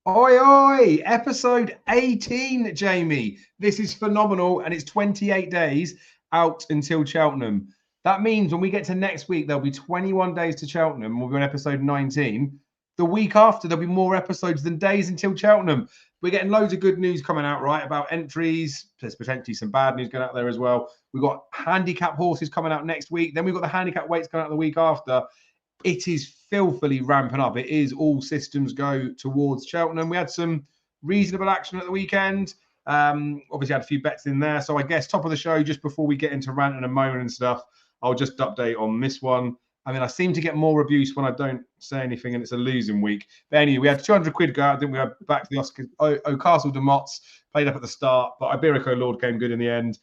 Oi, oi! Episode 18, Jamie. This is phenomenal, and it's 28 days out until Cheltenham. That means when we get to next week, there'll be 21 days to Cheltenham. We'll be on episode 19. The week after, there'll be more episodes than days until Cheltenham. We're getting loads of good news coming out, right, about entries. There's potentially some bad news going out there as well. We've got handicap horses coming out next week. Then we've got the handicap weights coming out the week after. It is filthily ramping up. It is all systems go towards Cheltenham. We had some reasonable action at the weekend. Obviously, had a few bets in there. So I guess top of the show, just before we get into ranting and moaning and stuff, I'll just update on this one. I mean, I seem to get more abuse when I don't say anything and it's a losing week. But anyway, we had 200 quid go out. Then we had back to the Oscar. Castle de Mott's played up at the start, but Iberico Lord came good in the end.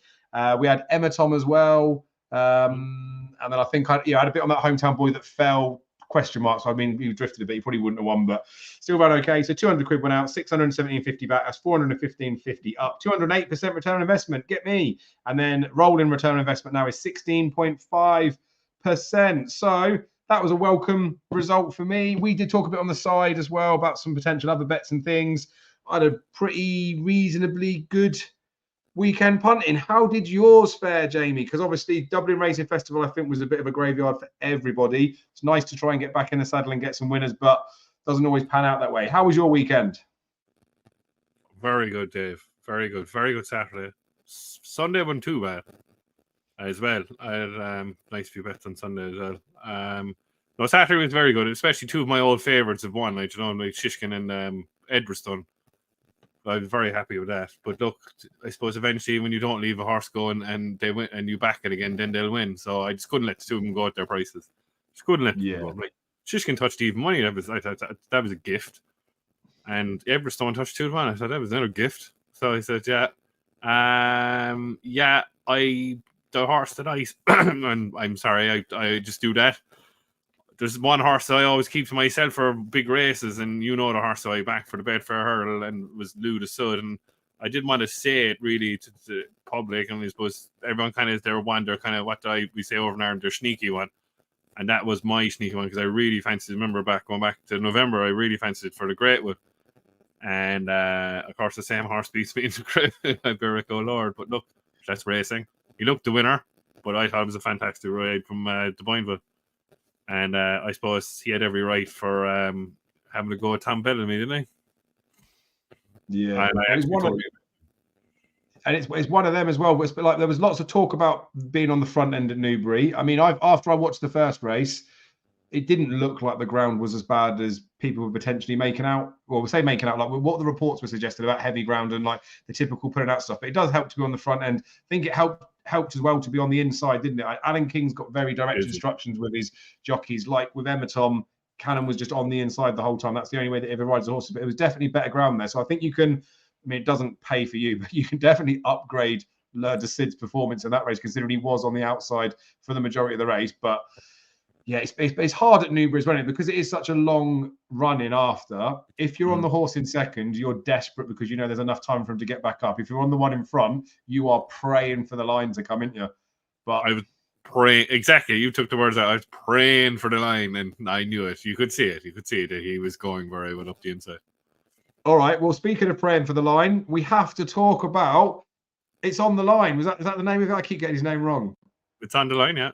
We had Emma Tom as well. And then I think I had a bit on that hometown boy that fell, question marks. So, I mean, he drifted a bit. He probably wouldn't have won, but still ran okay. So 200 quid went out, 617.50 back. That's 415.50 up. 208% return on investment. Get me. And then rolling return on investment now is 16.5%. So that was a welcome result for me. We did talk a bit on the side as well about some potential other bets and things. I had a pretty reasonably good weekend punting. How did yours fare, Jamie? Because obviously Dublin Racing Festival, I think, was a bit of a graveyard for everybody. It's nice to try and get back in the saddle and get some winners, but doesn't always pan out that way. How was your weekend? Very good, Dave. Very good. Very good Saturday. Sunday wasn't too bad as well. I had nice few bets on Sunday as well. No, Saturday was very good, especially two of my old favourites have won, like Shishkin and Edgerston. I was very happy with that. But look, I suppose eventually when you don't leave a horse going and they win and you back it again, then they'll win. So I just couldn't let the two of them go at their prices. Just couldn't let them go. Like Shishkin touched even money. I thought that was a gift. And Everstone touched 2 to 1. I thought that was another gift. So I said, the horse that and I'm sorry, I just do that. There's one horse that I always keep to myself for big races, and you know the horse that I back for the Bedford Hurdle and was Lou the Sud, and I didn't want to say it really to the public, and I suppose everyone kind of is their one, they're kind of what we say over in Ireland, their sneaky one, and that was my sneaky one because I really fancied. Remember going back to November, I really fancied it for the Greatwood, and of course the same horse beats me into Iberico Lord, but look, that's racing. He looked the winner, but I thought it was a fantastic ride from Duboinville. And I suppose he had every right for having to go with Tom Bellamy, didn't he? Yeah. And it's one of them as well. But like there was lots of talk about being on the front end at Newbury. I mean, after I watched the first race, it didn't look like the ground was as bad as people were potentially making out. Well, we say making out, like what the reports were suggesting about heavy ground and like the typical putting out stuff. But it does help to be on the front end. I think it helped as well to be on the inside, didn't it? Alan King's got very direct instructions with his jockeys. Like with Emma Tom, Cannon was just on the inside the whole time. That's the only way that ever rides the horses. But it was definitely better ground there. So I think you can, I mean, it doesn't pay for you, but you can definitely upgrade Le de Cid's performance in that race, considering he was on the outside for the majority of the race. But yeah, it's hard at Newbury as well, because it is such a long run in after. If you're on the horse in second, you're desperate because you know there's enough time for him to get back up. If you're on the one in front, you are praying for the line to come in you. But I was praying, exactly. You took the words out. I was praying for the line, and I knew it. You could see it. You could see that he was going where I went up the inside. All right. Well, speaking of praying for the line, we have to talk about It's on the Line. Is that the name of it? I keep getting his name wrong. It's on the line, yeah.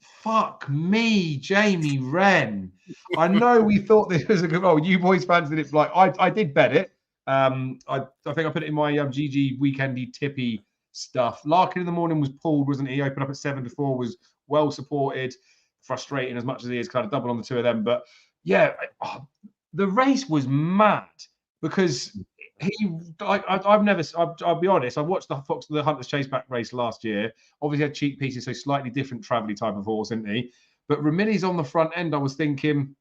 Fuck me, Jamie Wren. I know we thought this was a good. Oh, you boys fancied it. Like I did bet it. I think I put it in my GG weekendy tippy stuff. Larkin in the morning was pulled, wasn't he? Opened up at 7-4, was well supported. Frustrating as much as he is, kind of double on the two of them. But yeah, the race was mad because I'll be honest, I watched the Hunters Chaseback race last year. Obviously had cheek pieces, so slightly different travelly type of horse, isn't he? But Ramilli's on the front end, I was thinking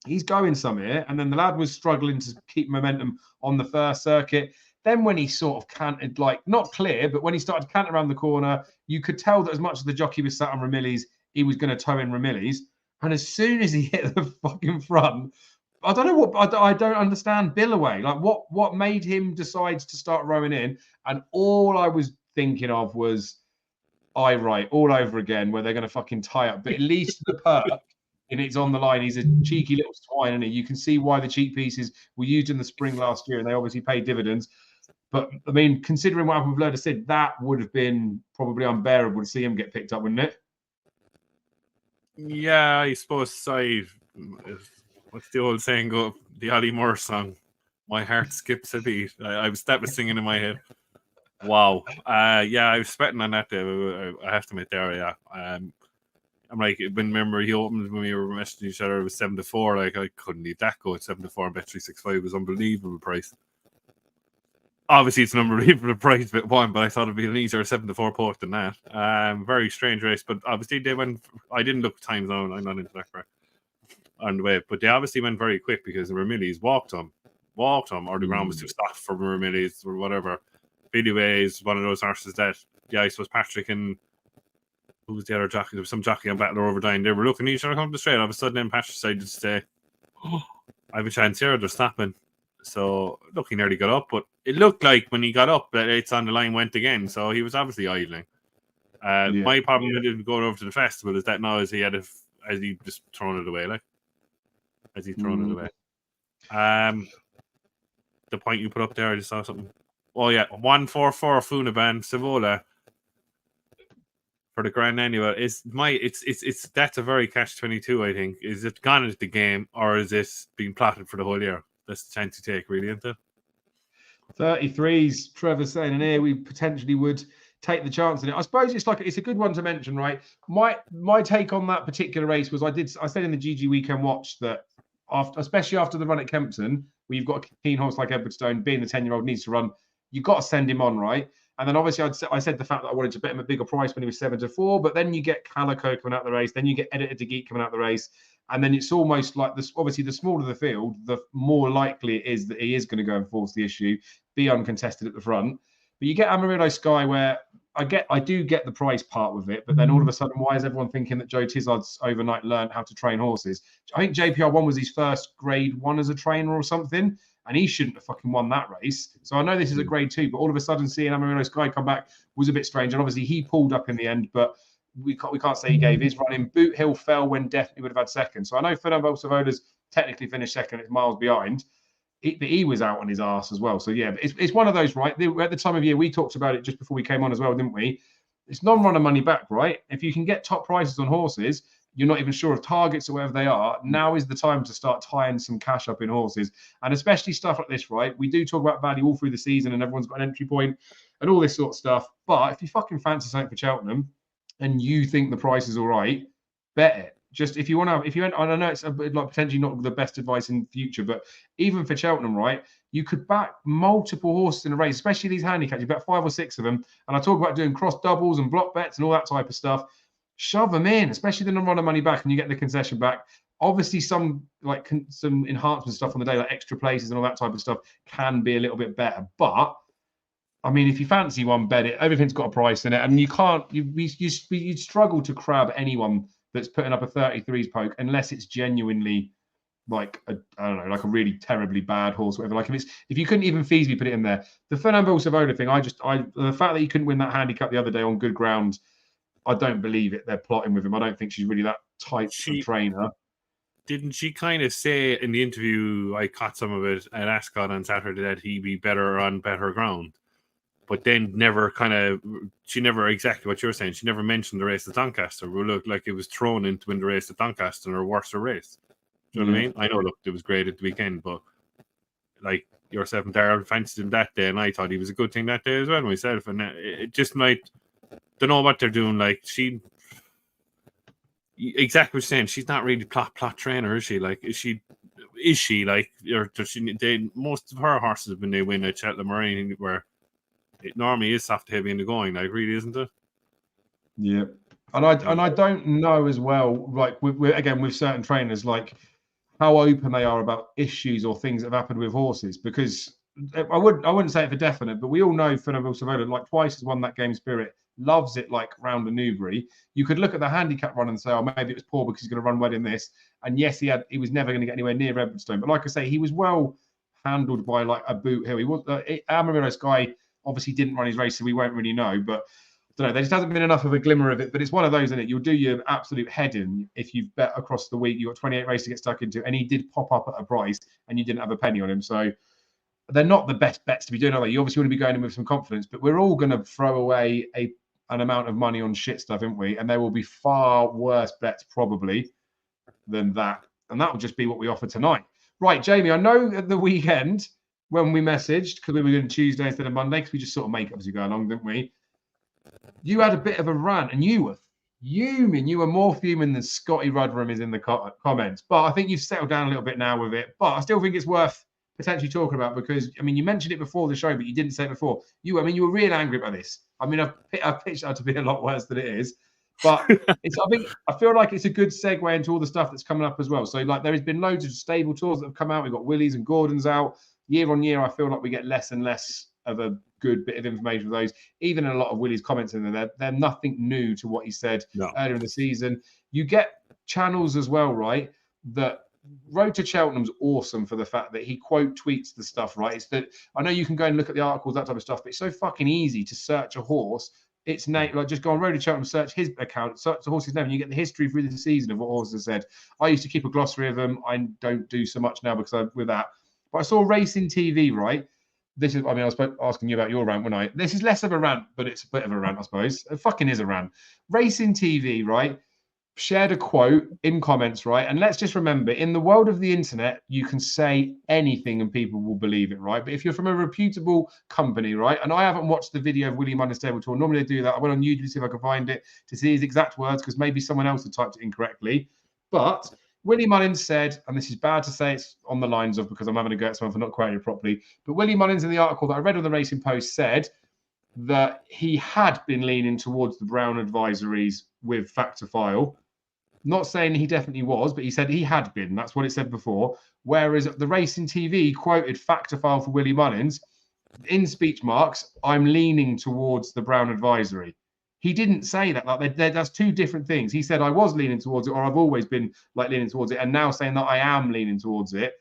he's going somewhere. And then the lad was struggling to keep momentum on the first circuit. Then when he sort of canted, like not clear, but when he started to cant around the corner, you could tell that as much as the jockey was sat on Ramilli's, he was going to toe in Ramilli's. And as soon as he hit the fucking front, I don't know what I don't understand Billaway. Like what made him decide to start rowing in? And all I was thinking of was I write all over again, where they're going to fucking tie up. But at least the perk and it's on the line. He's a cheeky little swine, isn't he? You can see why the cheek pieces were used in the spring last year, and they obviously paid dividends. But I mean, considering what happened with Loda Sid, that would have been probably unbearable to see him get picked up, wouldn't it? Yeah, I suppose what's the old saying go? The Ollie Moore song. My heart skips a beat. That was singing in my head. Wow. Yeah, I was sweating on that day. I have to admit there, yeah. I'm like, remember he opened when we were messaging each other, it was 7-4. Like, I couldn't leave that go at 7-4 and Bet365 was unbelievable price. Obviously, it's an unbelievable price, but I thought it'd be an easier 7-4 port than that. Very strange race, but obviously they went. I didn't look time zone. I'm not into that part on the way, but they obviously went very quick because the Ramillies walked them, or the ground was too soft for Ramillies or whatever. Billy Way is one of those horses that, yeah, I suppose Patrick and who was the other jockey? There was some jockey on Battler Overdine. They were looking at each other coming to straight. All of a sudden, then Patrick decided to say, "Oh, I have a chance here. They're stopping." So, look, he nearly got up, but it looked like when he got up that it's on the line went again. So he was obviously idling. My problem with him going over to the festival is that now as he just thrown it away, as he thrown it away. The point you put up there, I just saw something. Oh yeah, 144 Funaban Savola for the Grand Annual. It's that's a very catch-22. I think is it gone into the game or is this being plotted for the whole year? That's the chance you take, really, isn't it? 33s, Trevor saying in here, we potentially would take the chance in it. I suppose it's a good one to mention, right? My take on that particular race was I said in the GG Weekend Watch that especially after the run at Kempton, where you've got a keen horse like Edwardstone, being the 10-year-old needs to run, you've got to send him on, right? And then obviously I said the fact that I wanted to bet him a bigger price when he was 7-4, but then you get Calico coming out the race, then you get Editor de Geek coming out the race. And then it's almost like this. Obviously, the smaller the field, the more likely it is that he is going to go and force the issue, be uncontested at the front. But you get Amarillo Sky, where I do get the price part with it, but then all of a sudden, why is everyone thinking that Joe Tizard's overnight learned how to train horses? I think JPR1 was his first grade 1 as a trainer or something, and he shouldn't have fucking won that race. So I know this is a grade 2, but all of a sudden seeing Amarillo Sky come back was a bit strange. And obviously he pulled up in the end, but we can't say he gave his running. Boot Hill fell when definitely would have had second. So I know Fernando Savola's technically finished second. It's miles behind. But he was out on his arse as well. So yeah, but it's one of those, right? At the time of year, we talked about it just before we came on as well, didn't we? It's non-runner money back, right? If you can get top prices on horses, you're not even sure of targets or wherever they are. Now is the time to start tying some cash up in horses. And especially stuff like this, right? We do talk about value all through the season and everyone's got an entry point and all this sort of stuff. But if you fucking fancy something for Cheltenham, and you think the price is all right, bet it. Just if you want to, I don't know it's like potentially not the best advice in the future, but even for Cheltenham, right, you could back multiple horses in a race, especially these handicaps. You bet 5 or 6 of them. And I talk about doing cross doubles and block bets and all that type of stuff. Shove them in, especially the non-runner money back, and you get the concession back. Obviously, some enhancement stuff on the day, like extra places and all that type of stuff, can be a little bit better, but I mean, if you fancy one, bet it. Everything's got a price in it, and you can't. You struggle to crab anyone that's putting up a 33s poke unless it's genuinely like I don't know, like a really terribly bad horse, whatever. Like if you couldn't even feasibly put it in there, the Fernando Savola thing. The fact that he couldn't win that handicap the other day on good ground, I don't believe it. They're plotting with him. I don't think she's really that type of trainer. Didn't she kind of say in the interview? I caught some of it at Ascot on Saturday that he'd be better on better ground. But then she never exactly what you're saying. She never mentioned the race at Doncaster. It looked like it was thrown in to win the race at Doncaster or worse race. Do you know what I mean? I know, look, it was great at the weekend, but like yourself and Darryl fancied him that day, and I thought he was a good thing that day as well myself. And it just might, don't know what they're doing. Like exactly what you're saying. She's not really plot trainer, is she? Like, is she like, or does she? Most of her horses when they win at Cheltenham or anything where it normally is soft heavy in the going, like, really, isn't it? Yeah, and I don't know as well, like with certain trainers, like how open they are about issues or things that have happened with horses. Because I wouldn't say it for definite, but we all know Fernando Savola, like twice has won that Game Spirit, loves it like round a Newbury. You could look at the handicap run and say, oh, maybe it was poor because he's going to run well in this. And yes, he was never going to get anywhere near Edwardstone. But like I say, he was well handled by like a Boot Hill. He was Amarillo Sky. Obviously didn't run his race, so we won't really know. But don't know. There just hasn't been enough of a glimmer of it, but it's one of those, isn't it? You'll do your absolute head in if you've bet across the week. You've got 28 races to get stuck into, and he did pop up at a price, and you didn't have a penny on him. So they're not the best bets to be doing, are they? You obviously want to be going in with some confidence, but we're all going to throw away an amount of money on shit stuff, aren't we? And there will be far worse bets probably than that, and that will just be what we offer tonight. Right, Jamie, I know at the weekend when we messaged, because we were doing Tuesday instead of Monday, because we just sort of make up as you go along, didn't we? You had a bit of a rant, and you were fuming. You were more fuming than Scotty Rudrum is in the comments. But I think you've settled down a little bit now with it. But I still think it's worth potentially talking about because, I mean, you mentioned it before the show, but you didn't say it before. You were real angry about this. I mean, I've pitched out to be a lot worse than it is. But I feel like it's a good segue into all the stuff that's coming up as well. So, like, there has been loads of stable tours that have come out. We've got Willie's and Gordon's out. Year on year, I feel like we get less and less of a good bit of information for those. Even in a lot of Willie's comments in there, they're nothing new to what he said earlier in the season. You get channels as well, right? That Road to Cheltenham's awesome for the fact that he quote tweets the stuff, right? It's that I know you can go and look at the articles, that type of stuff, but it's so fucking easy to search a horse. It's name, like just go on Road to Cheltenham, search his account, search the horse's name, and you get the history through the season of what horses have said. I used to keep a glossary of them. I don't do so much now because with that. But I saw Racing TV, right? I was asking you about your rant, wasn't I? This is less of a rant, but it's a bit of a rant, I suppose. It fucking is a rant. Racing TV, right? Shared a quote in comments, right? And let's just remember, in the world of the internet, you can say anything and people will believe it, right? But if you're from a reputable company, right? And I haven't watched the video of Willie Munnins Stable Tour. Normally they do that. I went on YouTube to see if I could find it to see his exact words because maybe someone else had typed it incorrectly. But Willie Mullins said, and this is bad to say it's on the lines of because I'm having a go at someone for not quoting it properly, but Willie Mullins in the article that I read on the Racing Post said that he had been leaning towards the Brown advisories with Factor File. Not saying he definitely was, but he said he had been. That's what it said before. Whereas the Racing TV quoted Factor File for Willie Mullins in speech marks, I'm leaning towards the Brown advisory. He didn't say that. Like that's two different things. He said I was leaning towards it, or I've always been like leaning towards it, and now saying that I am leaning towards it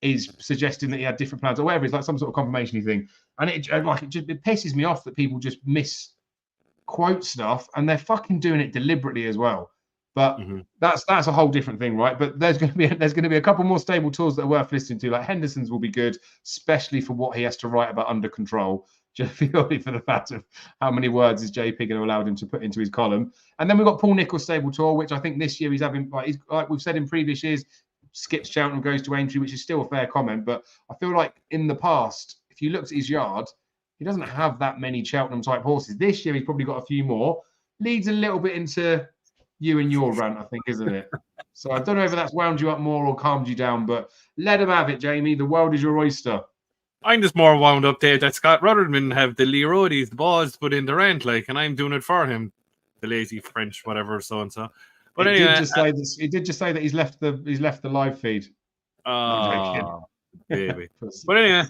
is suggesting that he had different plans or whatever. It's like some sort of confirmation thing, and it pisses me off that people just misquote stuff, and they're fucking doing it deliberately as well. But that's a whole different thing, right? But there's going to be a couple more stable tours that are worth listening to. Like Henderson's will be good, especially for what he has to write about Under Control. Just purely for the fact of how many words is JP going to allow him to put into his column. And then we've got Paul Nicholls' stable tour, which I think this year he's having, like we've said in previous years, skips Cheltenham, goes to Aintree, which is still a fair comment. But I feel like in the past, if you looked at his yard, he doesn't have that many Cheltenham type horses. This year, he's probably got a few more. Leads a little bit into you and your rant, I think, isn't it? So I don't know if that's wound you up more or calmed you down, but let him have it, Jamie. The world is your oyster. I'm just more wound up there that Scott Rutherman have the Leroy's, the balls put in the rant, like, and I'm doing it for him. The lazy French, whatever, so and so. But he anyway, did just say that he's left the live feed. Oh, baby. But anyway,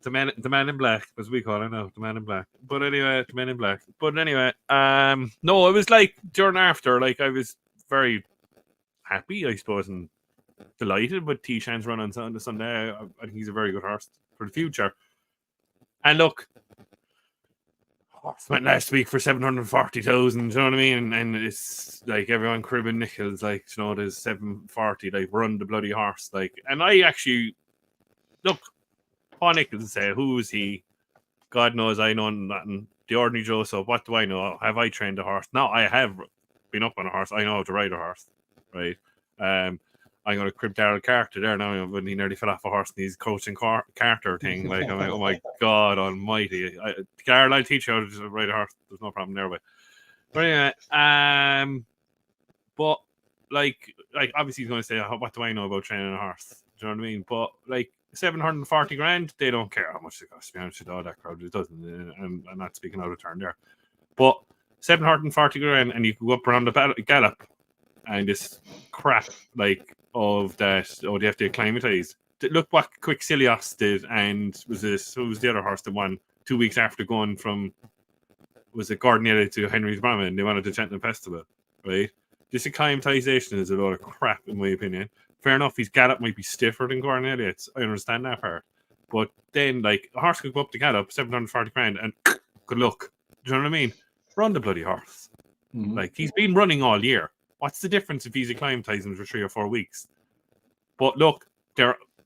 the man in black, as we call it now, the man in black. But anyway, the man in black. But anyway, no, it was like during after, like I was very happy, I suppose, and delighted with T-Shan's run on Sunday. I think he's a very good horse for the future. And look, horse went last week for 740,000. You know what I mean? And it's like everyone cribbing Nichols, like, you know, there's 740, like run the bloody horse, like. And I actually look. Paul Nichols say, who is he? God knows I know nothing. The ordinary Joe. So what do I know? Have I trained a horse? No, I have been up on a horse. I know how to ride a horse, right? I'm going to crib Daryl Carter there now when he nearly fell off a horse and he's coaching Carter thing. Like, I'm like, oh my God almighty. Daryl, I'll teach you how to ride a horse. There's no problem there. But anyway, but like obviously he's going to say, what do I know about training a horse? Do you know what I mean? But like 740 grand, they don't care how much it costs, to be honest with all that crowd. It doesn't. I'm not speaking out of turn there. But 740 grand and you can go up around the gallop and this crap like of that, they have to acclimatise. Look what Quick Silios did, and who was the other horse that won 2 weeks after going from, was it Gordon Elliott to Henry's Brahma, and they wanted the Cheltenham Festival, right? This acclimatisation is a lot of crap, in my opinion. Fair enough, his gallop might be stiffer than Gordon Elliott's. I understand that part. But then, like, a horse could go up the gallop, 740 grand, and good luck. Do you know what I mean? run the bloody horse. Mhm. Like, he's been running all year. What's the difference if he's acclimatizing for 3 or 4 weeks? But look,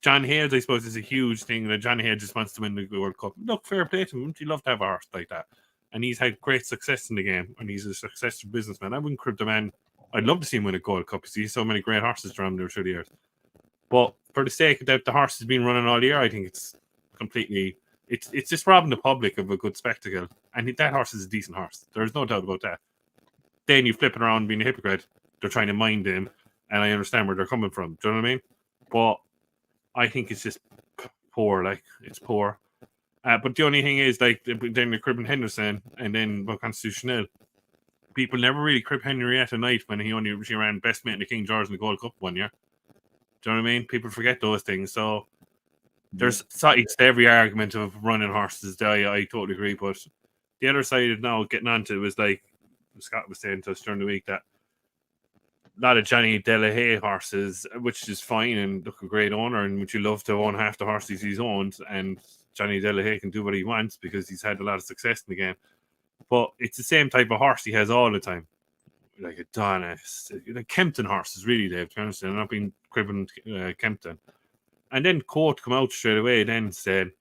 John Hayes, I suppose, is a huge thing that John Hayes just wants to win the World Cup. Look, fair play to him. Wouldn't you love to have a horse like that? And he's had great success in the game, and he's a successful businessman. I wouldn't crib the man. I'd love to see him win a Gold Cup because he's so many great horses around there through the years. But for the sake that the horse has been running all year, I think it's completely... It's just robbing the public of a good spectacle. And that horse is a decent horse. There's no doubt about that. Then you flip it around being a hypocrite. They're trying to mind him, and I understand where they're coming from. Do you know what I mean? But I think it's just poor. Like, it's poor. But the only thing is, like, then the cribbing Henderson and then Constitutional. People never really crib Henrietta Knight when she ran best mate in the King George in the Gold Cup one year. Do you know what I mean? People forget those things. So there's sides to every argument of running horses. I totally agree. But the other side of now getting onto was like Scott was saying to us during the week that a lot of Johnny Delahaye horses, which is fine and look a great owner, and would you love to own half the horses he's owned, and Johnny Delahaye can do what he wants because he's had a lot of success in the game. But it's the same type of horse he has all the time, like Adonis, like Kempton horses, really, Dave. To understand, I'm not being cribbing Kempton. And then Court come out straight away, then said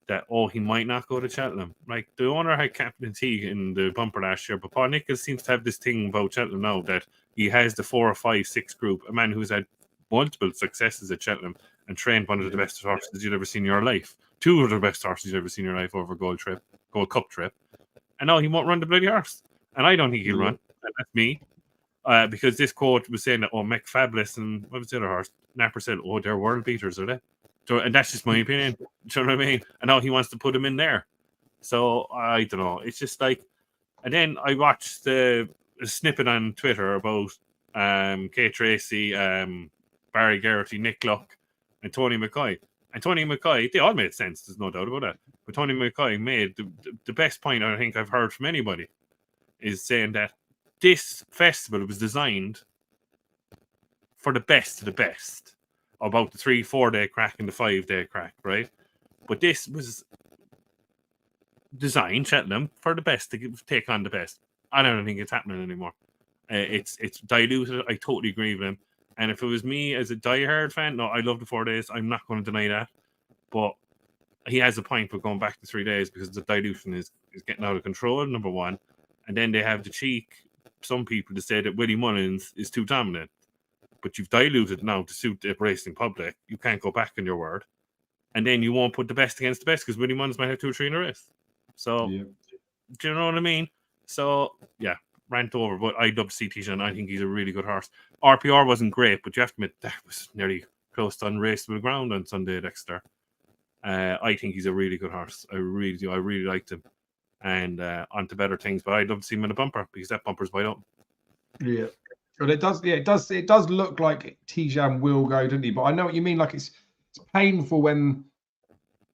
that he might not go to Cheltenham. Like, the owner had captaincy in the bumper last year, but Paul Nicholls seems to have this thing about Cheltenham now that he has the 4 or 5, 6 group, a man who's had multiple successes at Cheltenham and trained one of the best horses you've ever seen in your life. 2 of the best horses you've ever seen in your life over a Gold Cup trip. And now he won't run the bloody horse. And I don't think he'll run. And that's me. Because this quote was saying that, McFabulous and what was the other horse? Napper said, they're world beaters, are they? So, and that's just my opinion. Do you know what I mean? And now he wants to put him in there. So, I don't know. It's just like... And then I watched a snippet on Twitter about Kay Tracy, Barry Geraghty, Nick Luck, and Tony McCoy. And Tony McCoy, they all made sense. There's no doubt about that. But Tony McCoy made the best point I think I've heard from anybody is saying that this festival was designed for the best of the best, about the 3-4 day crack and the 5 day crack, right? But this was designed, Cheltenham, for the best to take on the best. I don't think it's happening anymore. It's diluted. I totally agree with him. And if it was me as a diehard fan, no, I love the 4 days. I'm not going to deny that. But he has a point with going back to 3 days because the dilution is getting out of control, number one. And then they have the cheek, some people, to say that Willie Mullins is too dominant. But you've diluted now to suit the racing public. You can't go back on your word. And then you won't put the best against the best because Willie Mullins might have 2 or 3 in a race. So, do you know what I mean? So, yeah, rant over. But I'd love to see Tijan. I think he's a really good horse. RPR wasn't great, but you have to admit that was nearly close to unraceable ground on Sunday at Exeter. I think he's a really good horse. I really do. I really liked him. And on to better things. But I'd love to see him in a bumper because that bumper's wide open. Yeah. Well, it does. Yeah, it does look like Tijan will go, doesn't he? But I know what you mean. Like, it's painful when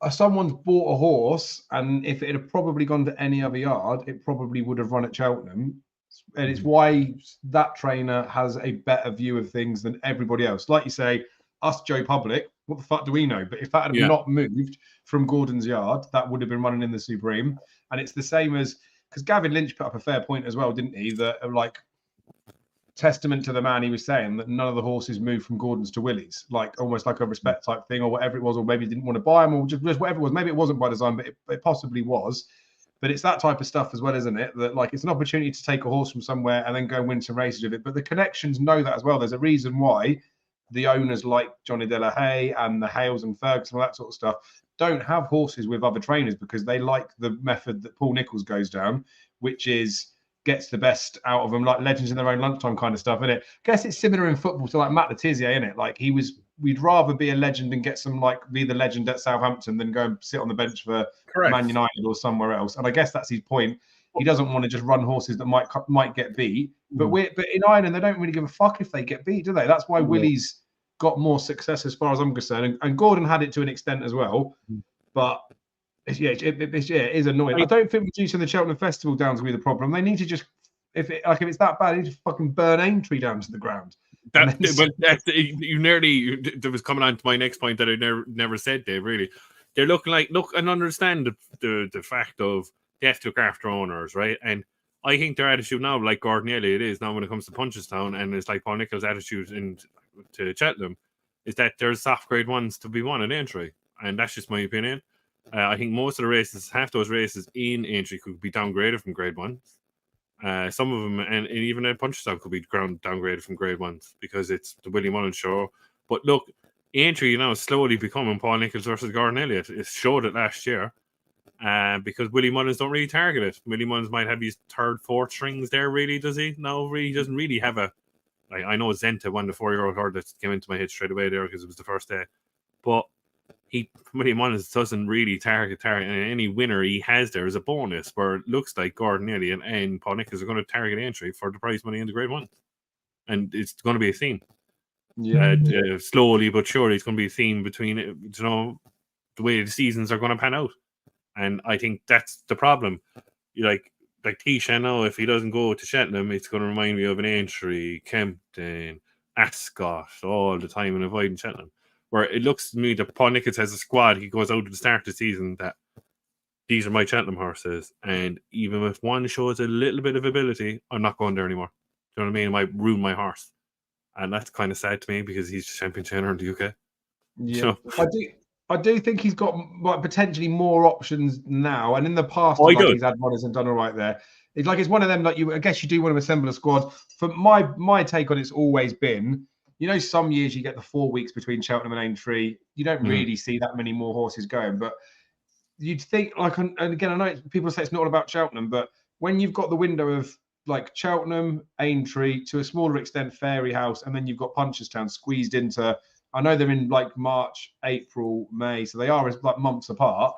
someone's bought a horse, and if it had probably gone to any other yard, it probably would have run at Cheltenham. And it's why that trainer has a better view of things than everybody else. Like you say, us Joe Public, what the fuck do we know? But if that had not moved from Gordon's yard, that would have been running in the Supreme. And it's the same as, because Gavin Lynch put up a fair point as well, didn't he? That, like, testament to the man, he was saying that none of the horses moved from Gordon's to Willie's, like almost like a respect type thing or whatever it was, or maybe he didn't want to buy them or just whatever it was. Maybe it wasn't by design, but it possibly was. But it's that type of stuff as well, isn't it? That, like, it's an opportunity to take a horse from somewhere and then go and win some races with it. But the connections know that as well. There's a reason why the owners like Johnny Delahaye and the Hales and Ferguson, all that sort of stuff, don't have horses with other trainers because they like the method that Paul Nicholls goes down, which is gets the best out of them, like legends in their own lunchtime kind of stuff, innit? I guess it's similar in football to like Matt Letizia, innit? Like, we'd rather be a legend and get some, like, be the legend at Southampton than go and sit on the bench for Man United or somewhere else. And I guess that's his point. He doesn't want to just run horses that might get beat. But in Ireland, they don't really give a fuck if they get beat, do they? That's why Willie's got more success as far as I'm concerned. And Gordon had it to an extent as well. But it is annoying. I don't think reducing the Cheltenham Festival down to be the problem. They need to just, if it's that bad, they need to fucking burn Aintree down to the ground. That was coming on to my next point that I never said, Dave. Really, they're look and understand the fact of they have to look after owners, right? And I think their attitude now, like Gordon Elliott is now when it comes to Punchestown, and it's like Paul Nicholls' attitude to Cheltenham, is that there's soft grade ones to be won in Aintree. And that's just my opinion. I think most of the races, half those races in Aintree could be downgraded from grade ones. Some of them, and even at Punchestown, could be downgraded from grade ones because it's the Willie Mullins show. But look, Aintree now is slowly becoming Paul Nicholls versus Gordon Elliott. It showed it last year. Because Willie Mullins don't really target it. Willie Mullins might have his third, fourth strings there, really, does he? No, really, he doesn't really have a... I know Zenta won the 4-year-old card that came into my head straight away there because it was the first day. But Willie Mullins doesn't really target, and any winner he has there is a bonus, where it looks like Gordon Elliott and Paul Nicholls are going to target Aintree for the prize money in the grade one. And it's going to be a theme. Slowly but surely, it's going to be a theme between, the way the seasons are going to pan out. And I think that's the problem. Like Tisha now, if he doesn't go to Cheltenham, it's going to remind me of an Aintree, Kempton, Ascot, all the time and avoiding Cheltenham. Where it looks to me that Paul Nicholls has a squad, he goes out at the start of the season that these are my Cheltenham horses. And even if one shows a little bit of ability, I'm not going there anymore. Do you know what I mean? It might ruin my horse. And that's kind of sad to me because he's champion trainer in the UK. Yeah, so, I do think he's got potentially more options now, and in the past, he's had runners and done all right there. It's one of them that I guess you do want to assemble a squad. For my take on it's always been, some years you get the 4 weeks between Cheltenham and Aintree, you don't really see that many more horses going, but you'd think and again, I know people say it's not all about Cheltenham, but when you've got the window of like Cheltenham, Aintree, to a smaller extent Fairyhouse, and then you've got Punchestown squeezed into. I know they're in like March, April, May, so they are like months apart.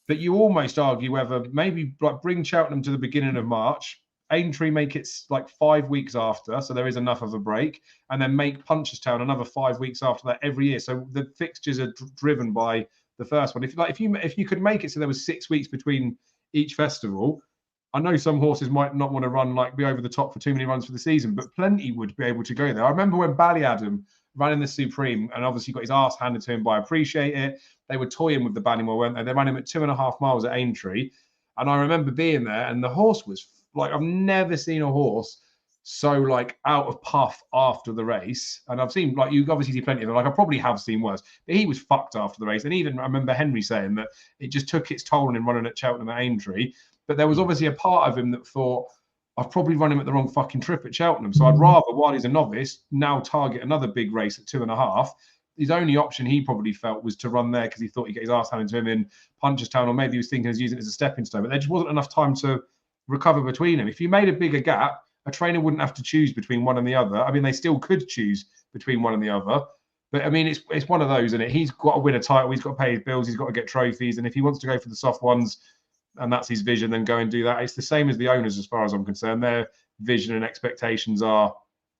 But you almost argue whether maybe like bring Cheltenham to the beginning of March, Aintree make it like 5 weeks after, so there is enough of a break, and then make Punchestown another 5 weeks after that every year. So the fixtures are driven by the first one. If you could make it so there was 6 weeks between each festival, I know some horses might not want to run be over the top for too many runs for the season, but plenty would be able to go there. I remember when Ballyadam ran in the Supreme and obviously got his arse handed to him by Appreciate It. They were toying with the Ballymore, weren't they? They ran him at 2.5 miles at Aintree. And I remember being there and the horse was like, I've never seen a horse so like out of puff after the race. And I've seen, like, you obviously see plenty of them. Like I probably have seen worse, but he was fucked after the race. And even I remember Henry saying that it just took its toll on him running at Cheltenham at Aintree. But there was obviously a part of him that thought, I've probably run him at the wrong fucking trip at Cheltenham. So I'd rather, while he's a novice, now target another big race at 2.5. His only option he probably felt was to run there because he thought he'd get his arse handed to him in Punchestown, or maybe he was thinking of using it as a stepping stone. But there just wasn't enough time to recover between them. If you made a bigger gap, a trainer wouldn't have to choose between one and the other. I mean, they still could choose between one and the other. But I mean, it's one of those, isn't it? He's got to win a title. He's got to pay his bills. He's got to get trophies. And if he wants to go for the soft ones, and that's his vision, then go and do that. It's the same as the owners, as far as I'm concerned. Their vision and expectations are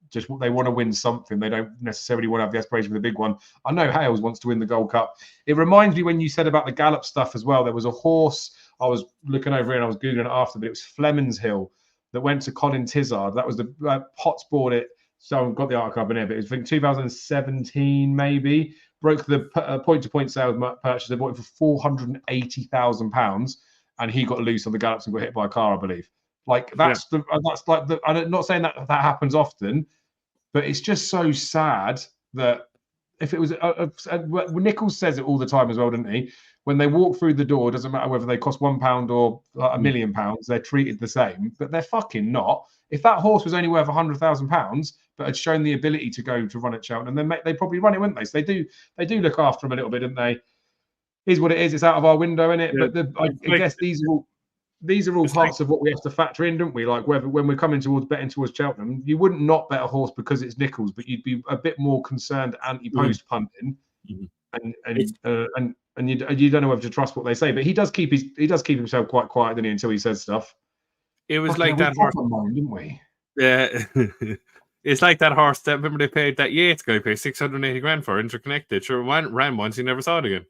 just what they want to win something. They don't necessarily want to have the aspiration for the big one. I know Hales wants to win the Gold Cup. It reminds me when you said about the Gallop stuff as well. There was a horse I was looking over here and I was Googling it after, but it was Fleming's Hill that went to Colin Tizard. That was the Potts bought it. So I've got the article up in here, but it was, I think, 2017 maybe. Broke the point-to-point sales purchase. They bought it for £480,000. And he got loose on the gallops and got hit by a car, I believe. Like that's I'm not saying that happens often, but it's just so sad that if it was Nicholls says it all the time as well, didn't he? When they walk through the door, it doesn't matter whether they cost £1 or £1 million, they're treated the same, but they're fucking not. If that horse was only worth £100,000, but had shown the ability to go to run at Cheltenham, then they probably run it, wouldn't they? So they do look after him a little bit, don't they? Is what it is. It's out of our window, isn't it? Yeah. But I guess these are all parts of what we have to factor in, don't we? Like when we're coming towards betting towards Cheltenham, you wouldn't not bet a horse because it's Nicholls, but you'd be a bit more concerned anti-post punting, and you don't know whether to trust what they say. But he does keep himself quite quiet, doesn't he, until he says stuff. It was like that horse, didn't we? Yeah. It's like that horse that, remember, they paid that Yates guy paid 680 grand for Interconnected. Sure, ran once, he never saw it again.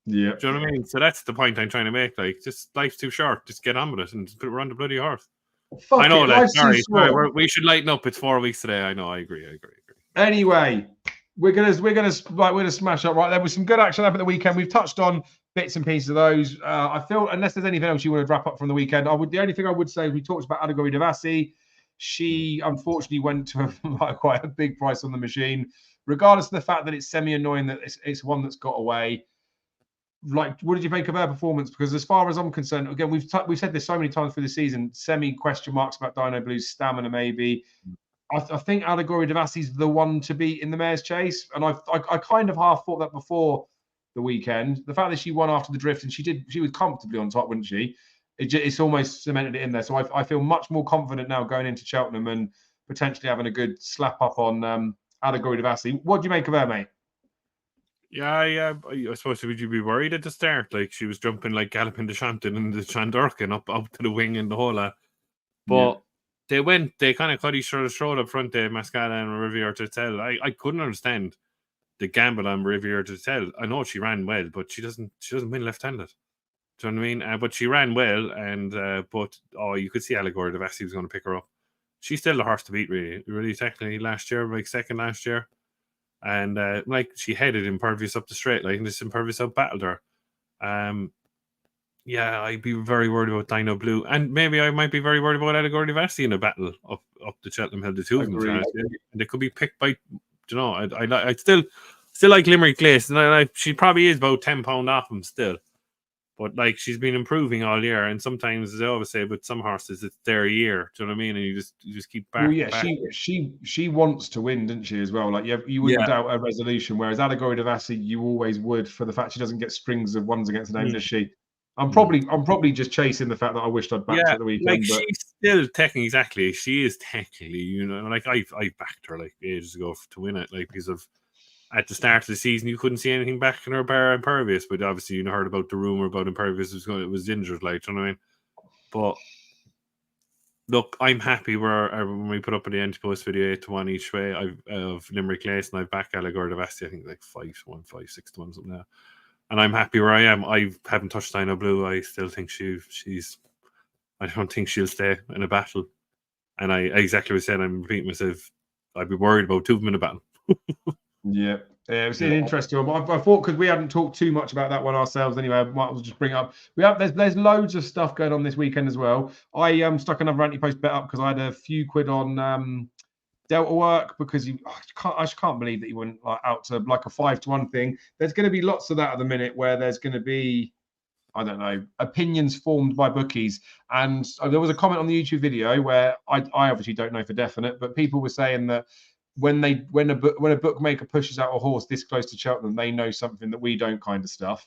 Yeah. Do you know what I mean? So that's the point I'm trying to make. Like, just life's too short. Just get on with it and put it around the bloody horse. I know, like, sorry, we should lighten up. It's 4 weeks today. I know. I agree. Anyway, we're gonna smash up right there with some good action up at the weekend. We've touched on bits and pieces of those. I feel, unless there's anything else you want to wrap up from the weekend, the only thing I would say is we talked about Adegori Devassi. She unfortunately went to quite a big price on the machine, regardless of the fact that it's semi-annoying that it's one that's got away. Like, what did you make of her performance? Because as far as I'm concerned, again, we've said this so many times through the season, question marks about Dino Blue's stamina maybe. I think Adegori Devassi's the one to beat in the mare's chase, and I kind of half thought that before the weekend. The fact that she won after the drift and she was comfortably on top, wouldn't she? It's almost cemented it in there. So I feel much more confident now going into Cheltenham and potentially having a good slap up on Adegori Devassi. What do you make of her, mate? Yeah. I suppose would you be worried at the start? Like she was jumping like galloping the Shanton and the Chandorkin up to the wing and the whole lot. But they kind of cut each other's throat up front there, Mascala and Riviere to tell. I couldn't understand the gamble on Riviere to tell. I know she ran well, but she doesn't win left-handed. Do you know what I mean? But she ran well, and you could see Adegori Devassi was going to pick her up. She's still the horse to beat, really technically last year, like second last year. And like she headed Impervious up the straight, like this Impervious out battled her. Yeah, I'd be very worried about Dino Blue, and maybe I might be very worried about Adegori Devassi in a battle up the Cheltenham Hill. The two of them, and they could be picked by. You know, I still like Limerick Glace, and she probably is about £10 off him still. But like she's been improving all year, and sometimes, as I always say, with some horses, it's their year. Do you know what I mean? And you just keep back. Well, yeah, back. She wants to win, didn't she, as well? Like you wouldn't doubt her resolution. Whereas Adegori Devassi, you always would, for the fact she doesn't get strings of ones against the name, does she? I'm probably just chasing the fact that I wished I'd backed her at the weekend. Like but... she's still technically, she is technically, you know, like I backed her like ages ago to win it, like because of. At the start of the season, you couldn't see anything back in her bar Impervious, but obviously you heard about the rumor about Impervious was injured, like, do you know what I mean? But look, I'm happy when we put up in the anti-post video 8-1 each way of Limerick Glace, and I've backed Adegori Devassi, I think like 5-1, 5-6-1, something like that. And I'm happy where I am. I haven't touched Dino Blue. I still think she's. I don't think she'll stay in a battle. And I exactly what I said. I'm repeating myself. I'd be worried about two of them in a battle. Yeah, it was an interesting one. I thought because we hadn't talked too much about that one ourselves anyway, I might as well just bring it up. There's loads of stuff going on this weekend as well. I stuck another anti-post bet up because I had a few quid on Delta work because I just can't believe that you went out to like a 5-1 thing. There's going to be lots of that at the minute where there's going to be, I don't know, opinions formed by bookies. And there was a comment on the YouTube video where I obviously don't know for definite, but people were saying that when a bookmaker pushes out a horse this close to Cheltenham, they know something that we don't, kind of stuff.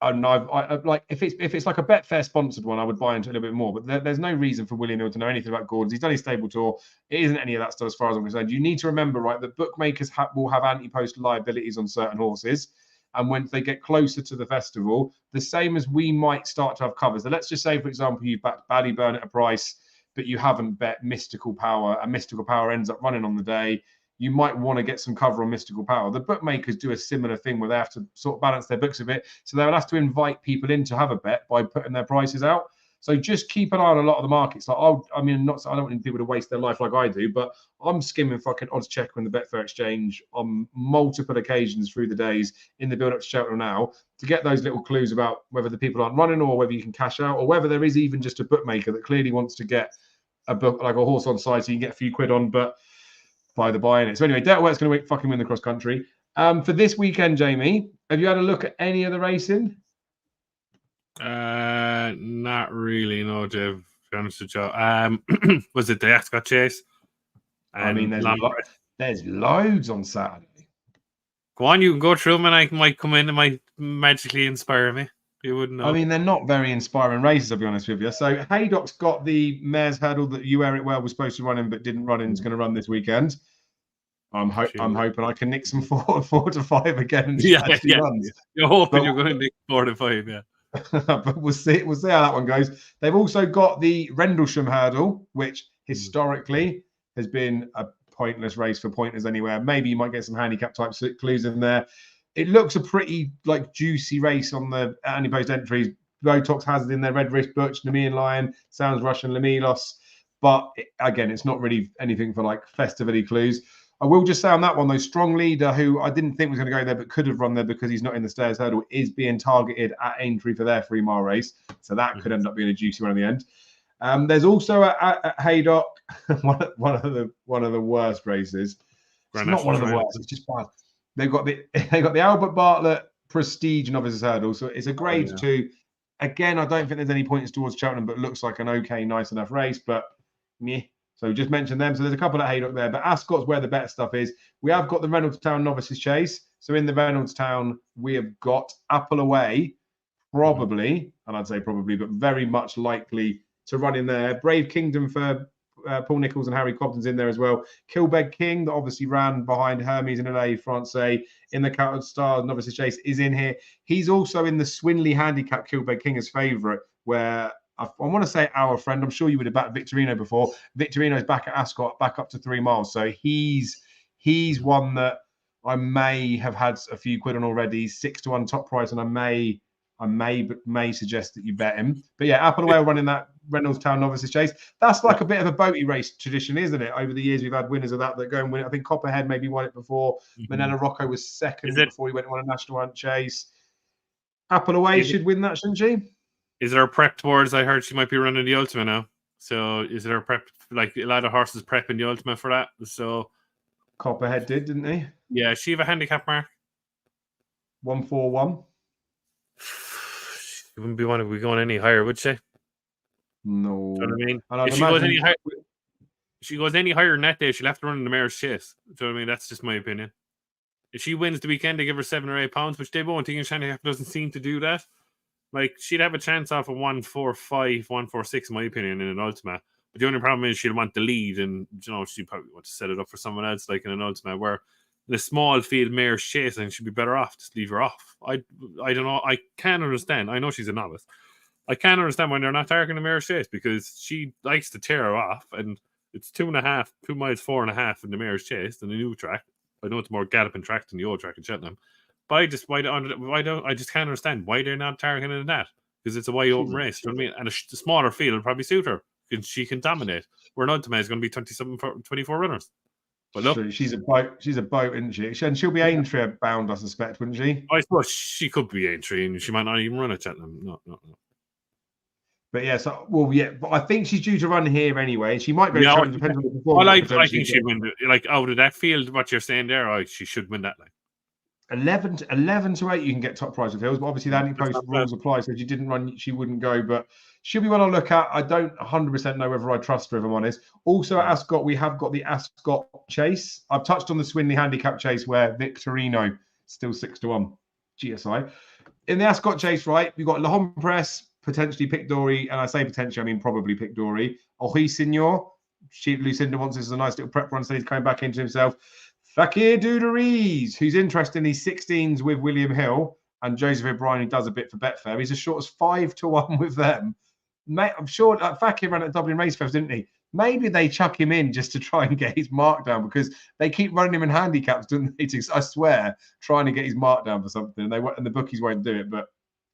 And I like if it's like a Betfair sponsored one, I would buy into it a little bit more. But there's no reason for William Hill to know anything about Gordon's. He's done his stable tour. It isn't any of that stuff as far as I'm concerned. You need to remember, right, that bookmakers will have anti-post liabilities on certain horses. And when they get closer to the festival, the same as we might start to have covers. So let's just say, for example, you've backed Ballyburn at a price, but you haven't bet Mystical Power, and Mystical Power ends up running on the day. You might want to get some cover on Mystical Power. The bookmakers do a similar thing where they have to sort of balance their books a bit. So they'll have to invite people in to have a bet by putting their prices out. So just keep an eye on a lot of the markets. Like, I don't want people to waste their life like I do, but I'm skimming fucking odds checker in the Betfair Exchange on multiple occasions through the days in the build up to Cheltenham now to get those little clues about whether the people aren't running or whether you can cash out or whether there is even just a bookmaker that clearly wants to get a book like a horse on side so you can get a few quid on, but by the buy in it. So anyway, Deltaworth's going to fucking win the cross country. For this weekend, Jamie, have you had a look at any of the racing? Not really, no, Jeff. To be honest with you. Was it the Ascot Chase? I mean, there's loads on Saturday. Go on, you can go through them, and I might come in and might magically inspire me. You wouldn't know. I mean, they're not very inspiring races, I'll be honest with you. So Haydock's got the mare's hurdle that You Wear It Well was supposed to run in but didn't run in. Is going to run this weekend. I'm hoping I can nick some 4 to 5 again. And runs. You're hoping you're going to nick 4 to 5, yeah. But we'll see how that one goes. They've also got the Rendlesham hurdle, which historically has been a pointless race for pointers anywhere. Maybe you might get some handicap type clues in there. It looks a pretty juicy race on the anti-post entries. Botox has it in there. Red Wrist, Butch, Nemean Lion, Sounds Russian, Lamilos. But again, it's not really anything for festivity clues. I will just say on that one, though, Strong Leader, who I didn't think was going to go there, but could have run there because he's not in the Stairs Hurdle, is being targeted at Aintree for their 3-mile race. So that could end up being a juicy one in the end. There's also at Haydock one of the worst races. It's not one of the worst. It's just bad. They got the Albert Bartlett Prestige Novices Hurdle, so it's a grade 2. Again, I don't think there's any points towards Cheltenham, but looks like an okay, nice enough race. But meh. So just mention them. So there's a couple at Haydock there, but Ascot's where the better stuff is. We have got the Reynoldstown Novices Chase. So in the Reynoldstown, we have got Apple Away, probably, and I'd say probably, but very much likely to run in there. Brave Kingdom for Paul Nichols and Harry Cobden's in there as well. Kilbeg King, that obviously ran behind Hermes and LA Francais in the Counted Stars Novices Chase, is in here. He's also in the Swinley Handicap Kilbeg King as favourite, where I want to say our friend, I'm sure you would have backed Victorino before. Victorino's back at Ascot, back up to 3 miles. So he's one that I may have had a few quid on already, 6-1 top price, and I may suggest that you bet him. But yeah, Apple Away running that Reynoldstown Novices Chase. That's like a bit of a boaty race tradition, isn't it? Over the years, we've had winners of that go and win it. I think Copperhead maybe won it before. Manella Rocco was second before he went on a national hunt chase. Apple Away should win that, shouldn't she? Is there a prep towards? I heard she might be running the Ultima now. So is there a prep? Like a lot of horses prepping the Ultima for that. So Copperhead did, didn't he? Yeah, she have a handicap mark. 141. She wouldn't be wanting to be going any higher, would she? No. Do you know what I mean? If she goes any higher than that day, she'll have to run in the Mayor's Chase. Do you know what I mean? That's just my opinion. If she wins the weekend, they give her £7 or £8, which they won't. English handicap doesn't seem to do that. Like, she'd have a chance off of 145, 146, in my opinion, in an Ultima. But the only problem is she'll want the lead, and she'd probably want to set it up for someone else, like in an Ultima, where in a small field Mayor's Chase, and she'd be better off. Just leave her off. I don't know. I can't understand. I know she's a novice. I can't understand why they're not targeting the Mayor's Chase, because she likes to tear her off, and it's 2 miles, 4.5 in the Mayor's Chase than the new track. I know it's more galloping track than the old track in Cheltenham. But I just can't understand why they're not targeting that, because it's a wide open race. You know what I mean? And a smaller field will probably suit her, because she can dominate. Where an Ultima is going to be 24 runners. But look, she's a boat, isn't she? And she'll be Aintree bound, I suspect, wouldn't she? I suppose she could be Aintree, and she might not even run at Cheltenham. No. But yeah, but I think she's due to run here anyway. She might go. Depends on the performance. Well, I think she'd win. Like out of that field, what you're saying there, she should win that. Like 11 to 8, you can get top price of Hills, but obviously the anti-post rules apply. So if she didn't run, she wouldn't go. But she'll be one I'll look at. I don't 100% know whether I trust her, if I'm honest. Also at Ascot, we have got the Ascot Chase. I've touched on the Swinley Handicap Chase where Victorino still 6-1 GSI. In the Ascot Chase, right, we've got La Homme Press, potentially Pic Dory, and I say potentially, I mean probably Pic Dory. Ohi Signor, Lucinda wants this as a nice little prep run, so he's coming back into himself. Fakir Duderies, who's interested in these 16s with William Hill, and Joseph O'Brien, who does a bit for Betfair. He's as short as 5-1 with them. Mate, I'm sure Fakir ran at Dublin Race Fest, didn't he? Maybe they chuck him in just to try and get his mark down, because they keep running him in handicaps, don't they? I swear, trying to get his mark down for something. And the bookies won't do it, but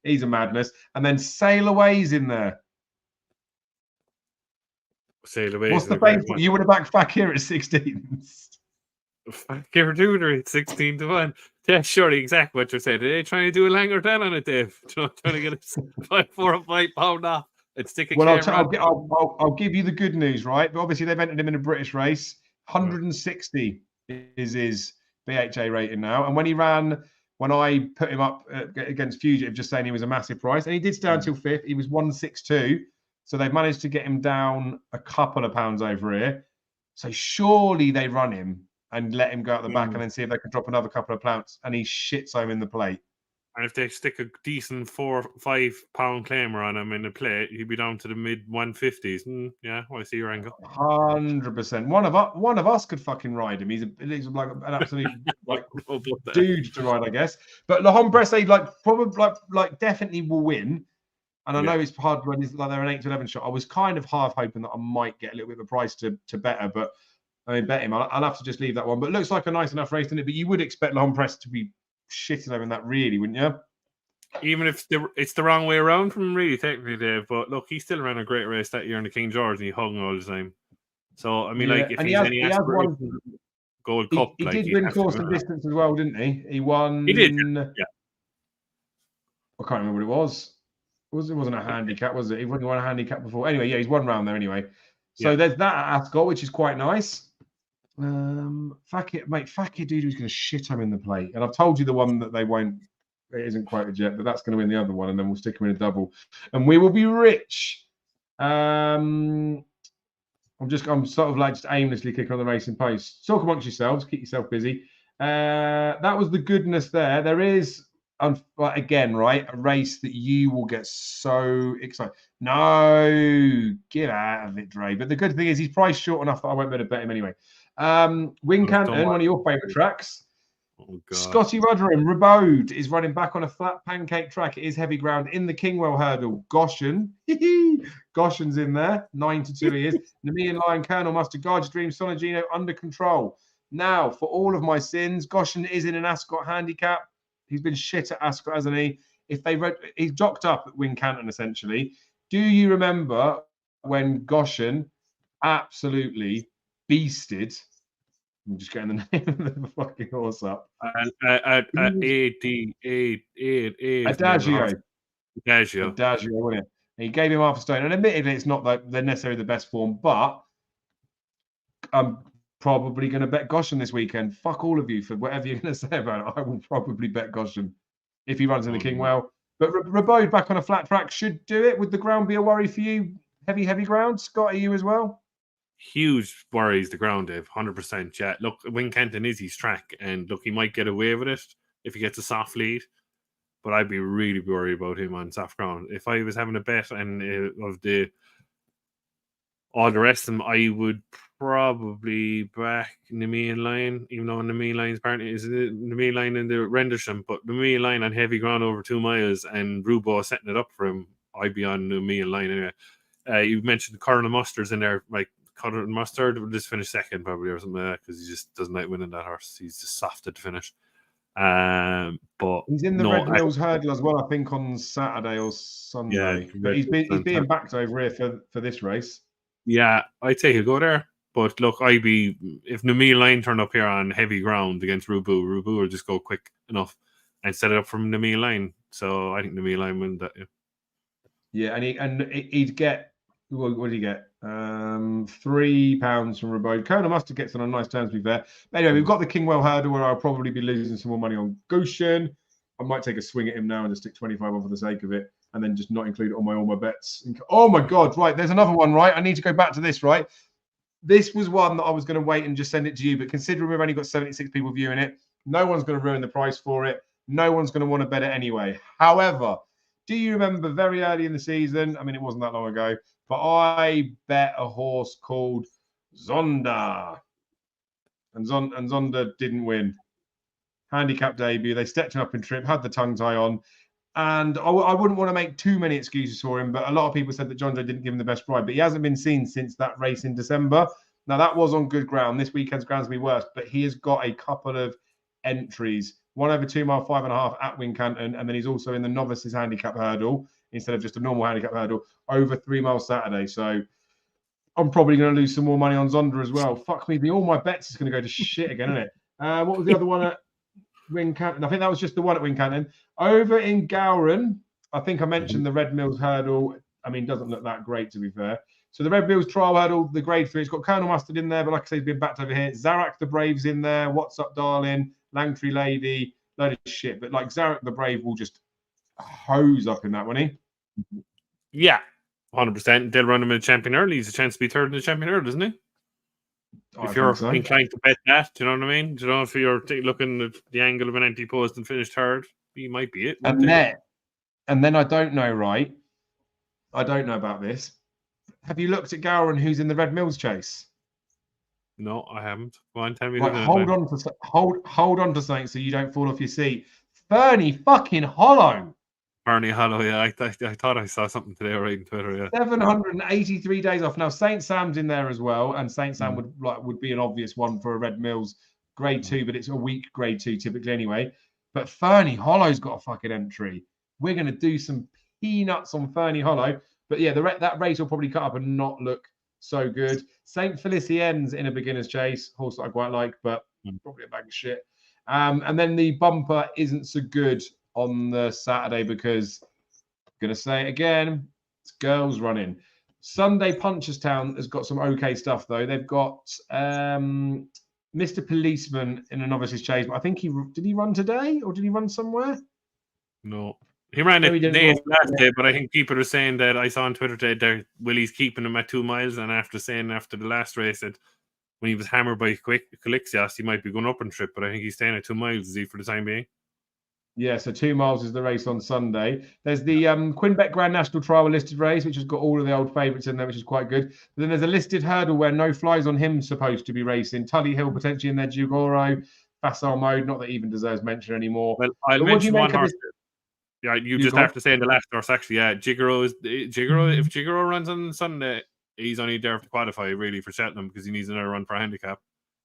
he's a madness. And then Sail Away's in there. Sail Away. What's the favourite? You would have backed Fakir at 16s. Fakir Dudery at 16-1. Yeah, surely exactly what you're saying. Are they trying to do a Langer down on it, Dave? Trying to get a 4 or 5 pound off and stick a I'll give you the good news, right? But obviously they've entered him in a British race. 160 is his BHA rating now. And when I put him up against Fugitive, just saying he was a massive price, and he did stay until 5th. He was 162. So they've managed to get him down a couple of pounds over here. So surely they run him and let him go out the back and then see if they can drop another couple of pounds, and he shits home in the plate. And if they stick a decent 4 or 5 pound claimer on him in the plate, he'd be down to the mid 150s. Yeah, I see your angle. 100%. One of us could fucking ride him. He's like an absolute dude to ride, I guess. But La Homme Presse, probably definitely will win. And I know it's hard when they're an 8-11 shot. I was kind of half hoping that I might get a little bit of a price to better, but I mean, bet him. I'll have to just leave that one. But it looks like a nice enough race, doesn't it? But you would expect La Homme Presse to be shitting over in that, really, wouldn't you? Even if it's the wrong way around from him, really, technically, Dave. But look, he still ran a great race that year in the King George, and he hung all the time. So, I mean, if he's any aspiration... Gold Cup. He Like, did he'd win have to course win and that. distance as well, didn't he? He won. He did. Yeah. I can't remember what it was. It wasn't a handicap, was it? He won a handicap before. Anyway, yeah, he's won round there anyway. So there's that at Ascot, which is quite nice. Fakir Dude was going to shit him in the plate. And I've told you the one that they won't, it isn't quoted yet, but that's going to win the other one. And then we'll stick him in a double. And we will be rich. I'm sort of like just aimlessly clicking on the racing post. Talk amongst yourselves, keep yourself busy. That was the goodness there. There is, again, right, a race that you will get so excited. No, get out of it, Dre. But the good thing is he's priced short enough that I won't be able to bet him anyway. Wincanton, one of your favourite tracks. Oh, God. Scotty Rudderham, Rebode is running back on a flat pancake track. It is heavy ground in the Kingwell hurdle. Goshen. Goshen's in there. 9-2 he is. Nemean Lion, Colonel Mustard, Guards Dream, Sonagino under control. Now, for all of my sins, Goshen is in an Ascot handicap. He's been shit at Ascot, hasn't he? He's jocked up at Wincanton, essentially. Do you remember when Goshen absolutely beasted? I'm just getting the name of the fucking horse up. Adagio, wasn't it? He gave him half a stone. And admittedly, it's not that they're necessarily the best form, but I'm probably going to bet Goshen this weekend. Fuck all of you for whatever you're going to say about it. I will probably bet Goshen if he runs in the Kingwell. But Rebode back on a flat track should do it. Would the ground be a worry for you? Heavy ground? Scott, are you as well? Huge worries the ground, Dave. 100%. Yeah. Look, Wincanton is his track, and look, he might get away with it if he gets a soft lead. But I'd be really worried about him on soft ground. If I was having a bet and of all the rest of them, I would probably back Nemean Lion, even though Nemean Lion's partner is Nemean Lion in the Rendlesham, but Nemean Lion on heavy ground over 2 miles and Rubo setting it up for him, I'd be on Nemean Lion anyway. You mentioned Colonel Mustard's in there, like Colonel Mustard will just finish second probably or something like that because he just doesn't like winning that horse. He's just soft to finish. But he's in the Red Mills hurdle as well, I think, on Saturday or Sunday. Yeah, but he's being backed over here for this race. Yeah, I'd say he'll go there. But look, if Nemean Lion turned up here on heavy ground against Rubu will just go quick enough and set it up from Nemean Lion. So I think Nemean Lion win that. Yeah, and he'd get, what did he get? £3 from Rebode. Colonel Mustard gets on nice terms, to be fair. But anyway, we've got the Kingwell hurdle where I'll probably be losing some more money on Goshen. I might take a swing at him now and just stick 25 on for the sake of it, and then just not include it on all my bets. Oh my God! Right, there's another one. Right, I need to go back to this. Right, this was one that I was going to wait and just send it to you, but considering we've only got 76 people viewing it, no one's going to ruin the price for it. No one's going to want to bet it anyway. However, do you remember very early in the season? I mean, it wasn't that long ago, but I bet a horse called Zonda, and Zonda didn't win. Handicap debut. They stepped him up in trip, had the tongue tie on. And I wouldn't want to make too many excuses for him, but a lot of people said that John Joe didn't give him the best ride, but he hasn't been seen since that race in December. Now, that was on good ground. This weekend's ground's going to be worse, but he has got a couple of entries. 1 over 2 mile, 5.5 at Wincanton, and then he's also in the novices handicap hurdle instead of just a normal handicap hurdle over 3 miles Saturday. So I'm probably going to lose some more money on Zonda as well. Fuck me, all my bets is going to go to shit again, isn't it? What was the other one at Wincanton? I think that was just the one at Wincanton. Over in Gowran, I think I mentioned the Red Mills hurdle. I mean, doesn't look that great, to be fair. So the Red Mills trial hurdle, the grade 3, it's got Colonel Mustard in there, but like I say, he's been backed over here. Zarak the Brave's in there. What's Up, Darling? Langtree Lady. Load of shit. But like Zarak the Brave will just hose up in that, won't he? Yeah, 100%. They'll run him in the champion early. He's a chance to be third in the champion early, isn't he? If you're inclined to bet that, do you know what I mean? Do you know, if you're looking at the angle of an empty post and finish third, he might be it. And then I don't know, right? I don't know about this. Have you looked at Gowran, who's in the Red Mills chase? No, I haven't. Go on, tell me. Right, hold on to something so you don't fall off your seat. Fernie fucking Hollow. Fernie Hollow, yeah. I thought I saw something today right on Twitter, yeah. 783 days off. Now, St. Sam's in there as well, and St. Sam would be an obvious one for a Red Mills grade 2, but it's a weak grade 2 typically anyway. But Fernie Hollow's got a fucking entry. We're going to do some peanuts on Fernie Hollow. But yeah, that race will probably cut up and not look So good. St. Felicien's in a beginner's chase, horse that I quite like, but probably a bag of shit. And then the bumper isn't so good on the Saturday because, I'm going to say it again, it's girls running. Sunday Punchestown has got some okay stuff, though. They've got Mr. Policeman in a novice's chase. I think did he run today or did he run somewhere? No. He ran it last day, but I think people are saying that I saw on Twitter today that Willie's keeping him at 2 miles, and after the last race that when he was hammered by Calixios, he might be going up and trip, but I think he's staying at 2 miles, is he, for the time being? Yeah, so 2 miles is the race on Sunday. There's the Quinbec Grand National Trial listed race, which has got all of the old favourites in there, which is quite good. But then there's a listed hurdle where no flies on him supposed to be racing. Tully Hill potentially in there, Jugoro, Facile Mode, not that even deserves mention anymore. Well, I'll mention one horse. Yeah, you just have to say in the last horse, actually, yeah, Jigoro, if Jigoro runs on Sunday, he's only there to qualify, really, for Cheltenham, because he needs another run for a handicap.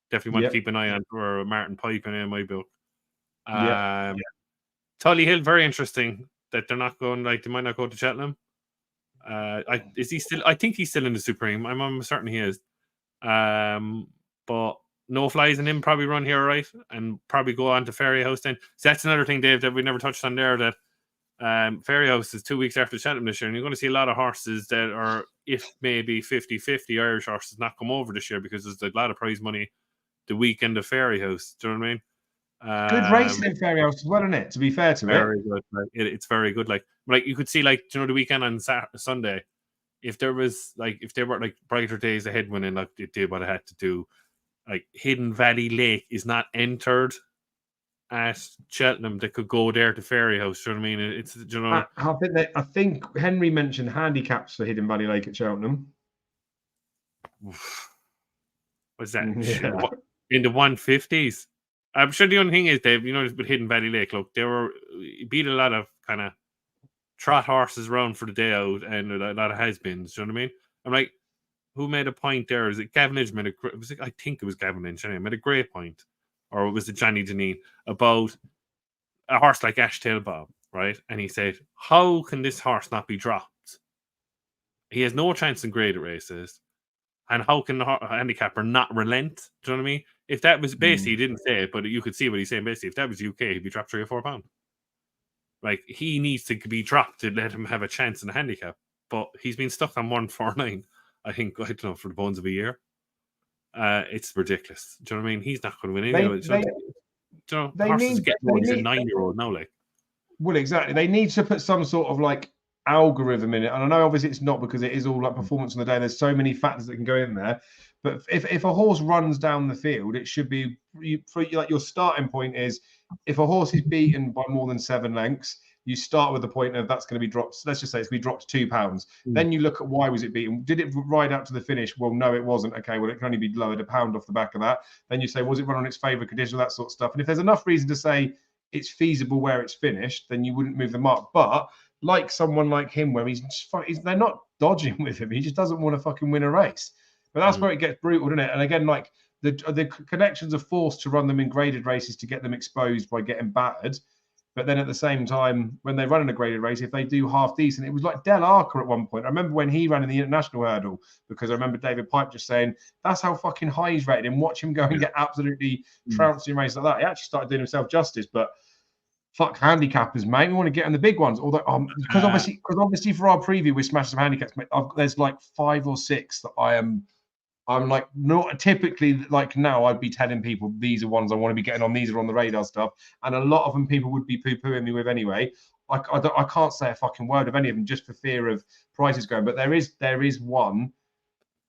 Definitely want to keep an eye on for Martin Pipe in my book. Tully Hill, very interesting that they're not going, they might not go to Cheltenham. Is he still? I think he's still in the Supreme. I'm certain he is. But no flies in him, probably run here, right? And probably go on to Ferry House then. So that's another thing, Dave, that we never touched on there, that Ferry House is 2 weeks after Cheltenham this year, and you're going to see a lot of horses that are, if maybe 50-50 Irish horses, not come over this year because there's a lot of prize money the weekend of Ferry House. Do you know what I mean? Good racing in Ferry House as well, isn't it? To be fair to very good. It's very good. Like you could see, the weekend on Sunday, if there were brighter days ahead winning, like it did what it had to do. Like Hidden Valley Lake is not entered at Cheltenham. They could go there to Ferry House. Do you know what I mean? It's I think Henry mentioned handicaps for Hidden Valley Lake at Cheltenham. What's that? Yeah. In the 150s. I'm sure the only thing is, Dave, with Hidden Valley Lake, look, he beat a lot of kind of trot horses around for the day out and a lot of has-beens. Do you know what I mean? I'm like, who made a point there? Is it Gavin Lynch I think it was Gavin Lynch anyway, made a great point. Or was it Johnny Janine about a horse like Ashtail Bob, right? And he said, how can this horse not be dropped? He has no chance in graded races. And how can the handicapper not relent? Do you know what I mean? If that was basically, he didn't say it, but you could see what he's saying. Basically, if that was UK, he'd be dropped 3 or 4 pounds. Like, he needs to be dropped to let him have a chance in the handicap. But he's been stuck on 149, I don't know, for the bones of a year. It's ridiculous. Do you know what I mean? He's not going to win any of it. Horses get more. He's a 9-year-old now, like. Well, exactly. They need to put some sort of algorithm in it, and I know obviously it's not because it is all performance on the day. There's so many factors that can go in there, but if a horse runs down the field, it should be your starting point is if a horse is beaten by more than 7 lengths, you start with the point of that's going to be dropped. Let's just say it's going to be dropped 2 pounds. Then you look at why was it beaten? Did it ride out to the finish? Well, no, it wasn't. Okay, well, it can only be lowered a pound off the back of that. Then you say, was it run on its favourite condition? That sort of stuff. And if there's enough reason to say it's feasible where it's finished, then you wouldn't move the mark. But like someone like him, where they're not dodging with him. He just doesn't want to fucking win a race. But that's where it gets brutal, doesn't it? And again, the connections are forced to run them in graded races to get them exposed by getting battered. But then at the same time, when they run in a graded race, if they do half decent, it was like Del Arca at one point. I remember when he ran in the international hurdle, because I remember David Pipe just saying, that's how fucking high he's rated him. Watch him go and get absolutely trounced in races like that. He actually started doing himself justice, but fuck handicappers, mate. We want to get on the big ones. Although, because obviously for our preview, we smashed some handicaps. Mate, there's 5 or 6 that I'm not typically now. I'd be telling people these are ones I want to be getting on. These are on the radar stuff, and a lot of them people would be poo-pooing me with anyway. I can't say a fucking word of any of them just for fear of prices going. But there is one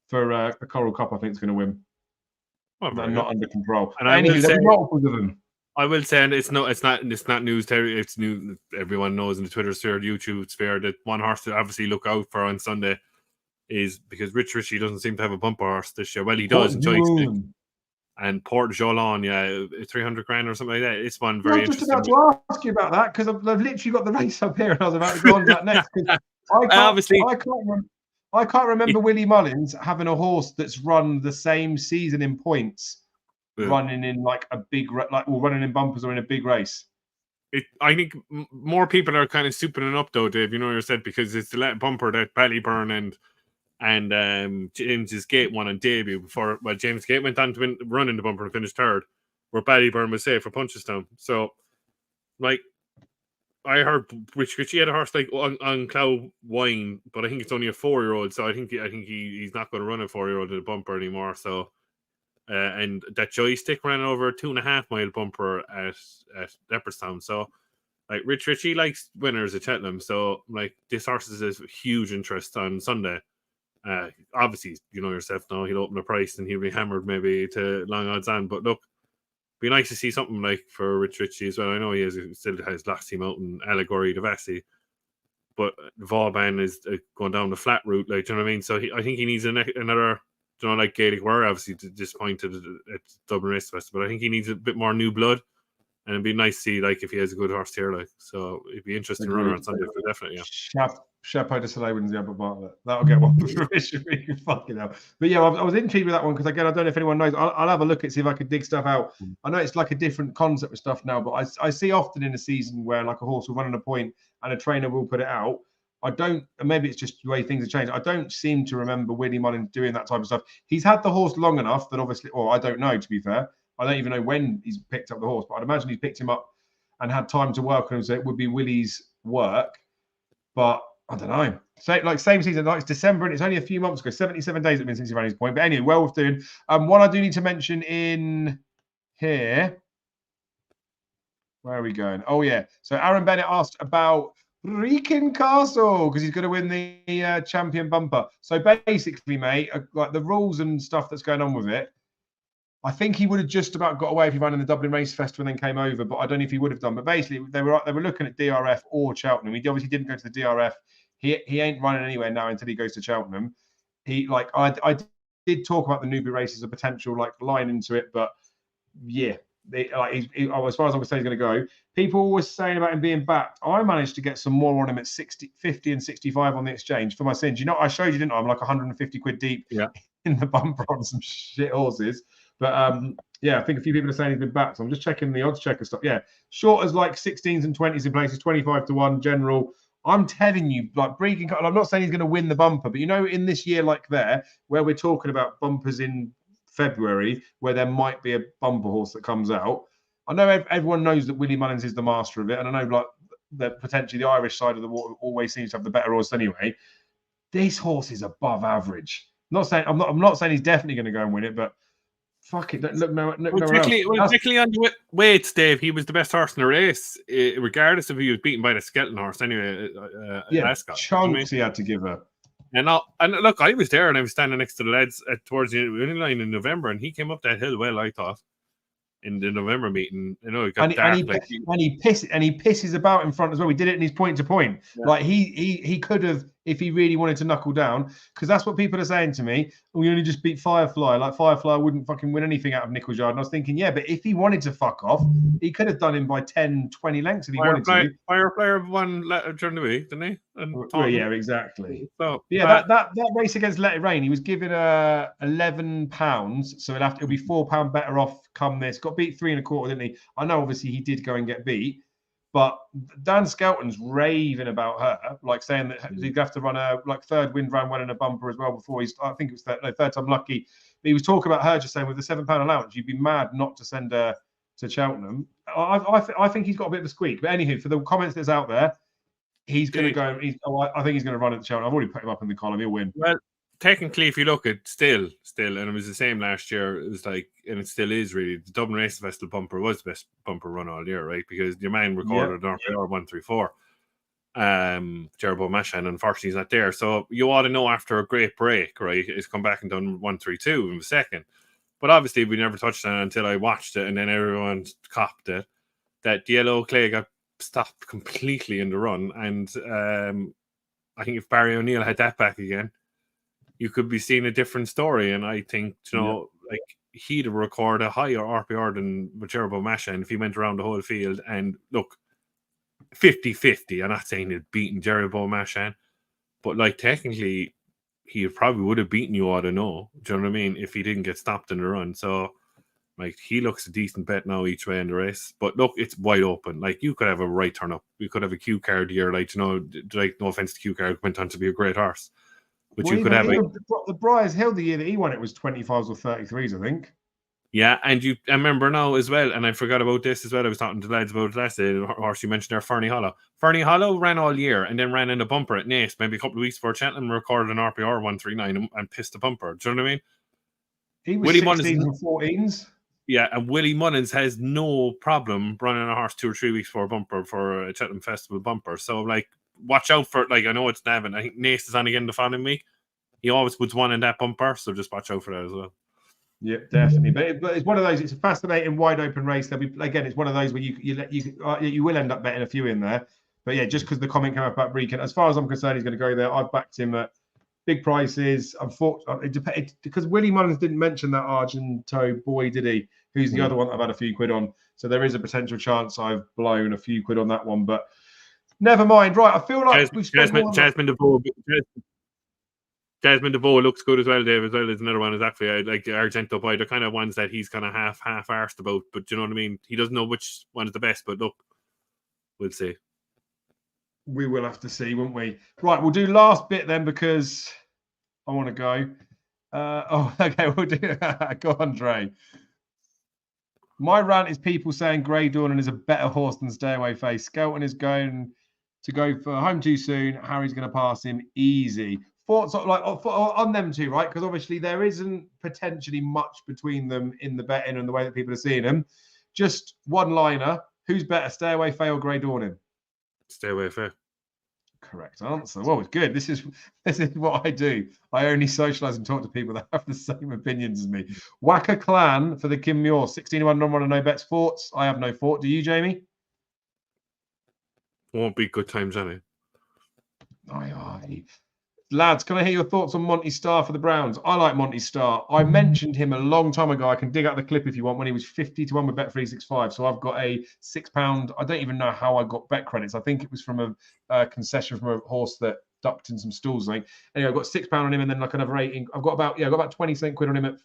for a Coral Cup. I think is going to win. Not under control. And anyway, there's multiples of them. I will say, and it's not news. It's new. Everyone knows in the Twitter sphere, the YouTube sphere, that one horse to obviously look out for on Sunday is because Rich Ritchie doesn't seem to have a bumper horse this year. Well, he does. And Port Jolon, 300 grand or something like that. It's one very interesting. I was just about to ask you about that because I've literally got the race up here and I was about to go on to that next. I can't remember Willie Mullins having a horse that's run the same season in points. Running in a big, running in bumpers or in a big race. I think more people are kind of souping it up though, Dave. You know what you said, because it's the bumper that Ballyburn and James's Gate won on debut before. Well, James Gate went on to run in the bumper and finish third, where Ballyburn was safe for Punchestown. So, like, I heard Rich Ritchie had a horse like on Cloud Wine, but I think it's only a 4-year-old. So I think he's not going to run a 4-year-old in the bumper anymore. So, and that joystick ran over a 2.5 mile bumper at Leopardstown. So, like, Rich Ritchie likes winners at Cheltenham. So, like, this horse is a huge interest on Sunday. Obviously, you know yourself now, he'll open the price and he'll be hammered maybe to long odds on. But look, be nice to see something like for Rich Ritchie as well. I know he still has last team out in Allegory de Vassy, but Vauban is going down the flat route, like, do you know what I mean? So I think he needs another, you know, like Gaelic Were obviously disappointed at Dublin Race Festival, but I think he needs a bit more new blood, and it'd be nice to see, like, if he has a good horse here, like, so it'd be interesting runner on Sunday, for definitely. Yeah. Chapeau de Soleil wins the upper Bartlett. That'll get one for Richard. Fucking hell. But yeah, I was intrigued with that one because, again, I don't know if anyone knows. I'll have a look at see if I could dig stuff out. I know it's like a different concept with stuff now, but I see often in a season where, like, a horse will run on a point and a trainer will put it out. I don't, maybe it's just the way things have changed. I don't seem to remember Willie Mullins doing that type of stuff. He's had the horse long enough that obviously, or I don't know, to be fair. I don't even know when he's picked up the horse, but I'd imagine he's picked him up and had time to work on him, so it would be Willie's work. But I don't know. So, like, same season, like, it's December, and it's only a few months ago. 77 days it's been since he ran his point. But anyway, well worth doing. One I do need to mention in here. Where are we going? Oh, yeah. So Aaron Bennett asked about Wrekin Castle because he's going to win the champion bumper. So basically, mate, like, the rules and stuff that's going on with it, I think he would have just about got away if he ran in the Dublin Race Festival and then came over, but I don't know if he would have done. But basically, they were looking at DRF or Cheltenham. He obviously didn't go to the DRF. He ain't running anywhere now until he goes to Cheltenham. I did talk about the newbie race as a potential, like, line into it, but yeah, as far as I would say, he's going to go. People were saying about him being backed. I managed to get some more on him at 60, 50 and 65 on the exchange for my sins. You know, I showed you, didn't I? I'm like 150 quid deep in the bumper on some shit horses. But yeah, I think a few people are saying he's been backed. So I'm just checking the odds checker stuff. Yeah, short as like 16s and 20s in places, 25 to 1 general. I'm telling you, like, Breaking, I'm not saying he's going to win the bumper, but, you know, in this year like there, where we're talking about bumpers in February, where there might be a bumper horse that comes out. I know everyone knows that Willie Mullins is the master of it, and I know, like, that potentially the Irish side of the water always seems to have the better horse anyway. This horse is above average. I'm not saying he's definitely going to go and win it, but fuck it, look nowhere else. Particularly on the weights, Dave, he was the best horse in the race, regardless if he was beaten by the skeleton horse anyway. Chunks he had to give her. And look, I was there and I was standing next to the lads towards the winning line in November, and he came up that hill well, I thought, in the November meeting. You know, it got dark. And he pisses about in front as well. We did it in his point to point. Yeah. Like, he could have, if he really wanted to knuckle down, because that's what people are saying to me. We only just beat Firefly. Like, Firefly wouldn't fucking win anything out of Nickel's Yard. And I was thinking, yeah, but if he wanted to fuck off, he could have done him by 10, 20 lengths if he wanted to. Firefly won during the week, didn't he? Well, yeah, exactly. So yeah, that race against Let It Rain, he was given £11, so it'll be £4 better off come this. Got beat 3 1/4, didn't he? I know, obviously, he did go and get beat. But Dan Skelton's raving about her, like, saying that he'd have to run a, like, third wind round one in a bumper as well before I think it was third time lucky. But he was talking about her, just saying with the £7 allowance, you'd be mad not to send her to Cheltenham. I think he's got a bit of a squeak. But anywho, for the comments that's out there, he's going to go. I think he's going to run at the Cheltenham. I've already put him up in the column. He'll win. Well, technically, if you look at still, and it was the same last year, it was like, and it still is really, the Dublin Race Festival bumper was the best bumper run all year, right? Because your man recorded an RPR 134. Jerbo Mashan, unfortunately, he's not there. So you ought to know after a great break, right? He's come back and done 132 in the second. But obviously, we never touched on it until I watched it, and then everyone copped it, that Yellow Clay got stopped completely in the run. And I think if Barry O'Neill had that back again, you could be seeing a different story. And I think, you know, like, he'd record a higher RPR than Jerbo Mashan if he went around the whole field. And look, 50-50. I'm not saying he'd beaten Jerbo Mashan, but, like, technically, he probably would have beaten you, ought to know. Do you know what I mean? If he didn't get stopped in the run. So, like, he looks a decent bet now each way in the race. But look, it's wide open. Like, you could have a right turn up. You could have a Q card here. Like, you know, like, no offense to Q card, went on to be a great horse. which Well, you could have. even the Briars Hill, the year that he won it was 25s or 33s, I think. Yeah, and I remember now as well, and I forgot about this as well. I was talking to the lads about it last day. Or you mentioned there, Fernie Hollow. Fernie Hollow ran all year and then ran in a bumper at Naas, maybe a couple of weeks before Cheltenham recorded an RPR 139 and pissed the bumper. Do you know what I mean? He was 16s and 14s. Yeah, and Willie Mullins has no problem running a horse 2 or 3 weeks before a bumper for a Cheltenham Festival bumper. So, like, watch out for it. Like, I know it's Navan. I think Naas is on again the following week. He always puts one in that bumper, so just watch out for that as well. Yeah, definitely. But it's one of those. It's a fascinating, wide open race. There'll be, again, it's one of those where you will end up betting a few in there. But yeah, just because the comment came up about Breakin, as far as I'm concerned, he's going to go there. I've backed him at big prices. Unfortunately, because Willie Mullins didn't mention that Argento boy, did he? Who's the other one that I've had a few quid on. So there is a potential chance I've blown a few quid on that one. But never mind. Right, I feel like we've spent Jasmine DeVoe looks good as well, Dave, as well as another one. Is actually like the Argento boy. They're kind of ones that he's kind of half-arsed about, but you know what I mean? He doesn't know which one is the best, but look, we'll see. We will have to see, won't we? Right, we'll do last bit then because I want to go. Okay, we'll do go on, Dre. My rant is people saying Grey Dawning is a better horse than Stay Away Face. Skelton is going to go for home too soon. Harry's going to pass him easy. Thoughts on them two, right? Because obviously there isn't potentially much between them in the betting and the way that people are seeing them. Just one liner. Who's better, Stay Away Fair or Grey Dawning? Stay Away Fair. Correct answer. Well, it's good. This is what I do. I only socialise and talk to people that have the same opinions as me. Wacker Clan for the Kim Muir. 16-1 non-run and no bets. Thoughts? I have no thought. Do you, Jamie? Won't be good times, any. Aye. Lads, can I hear your thoughts on Monty Starr for the Browns? I like Monty Starr. I mentioned him a long time ago. I can dig out the clip if you want, when he was 50-1 with Bet365. So I've got a £6. I don't even know how I got bet credits. I think it was from a concession from a horse that ducked in some stools. I think. Anyway, I've got £6 on him, and then like another 18. I've got about 20 cent quid on him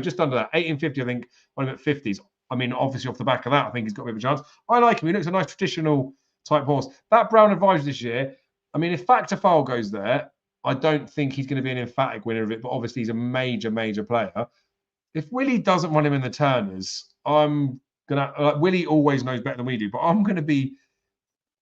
just under that, 18.50. I think on him at 50s. I mean, obviously off the back of that, I think he's got a bit of a chance. I like him. He looks a nice traditional type horse. That Brown Advisory this year. I mean, if Factor File goes there, I don't think he's going to be an emphatic winner of it, but obviously he's a major, major player. If Willie doesn't run him in the Turners, I'm going to... Willie always knows better than we do, but I'm going to be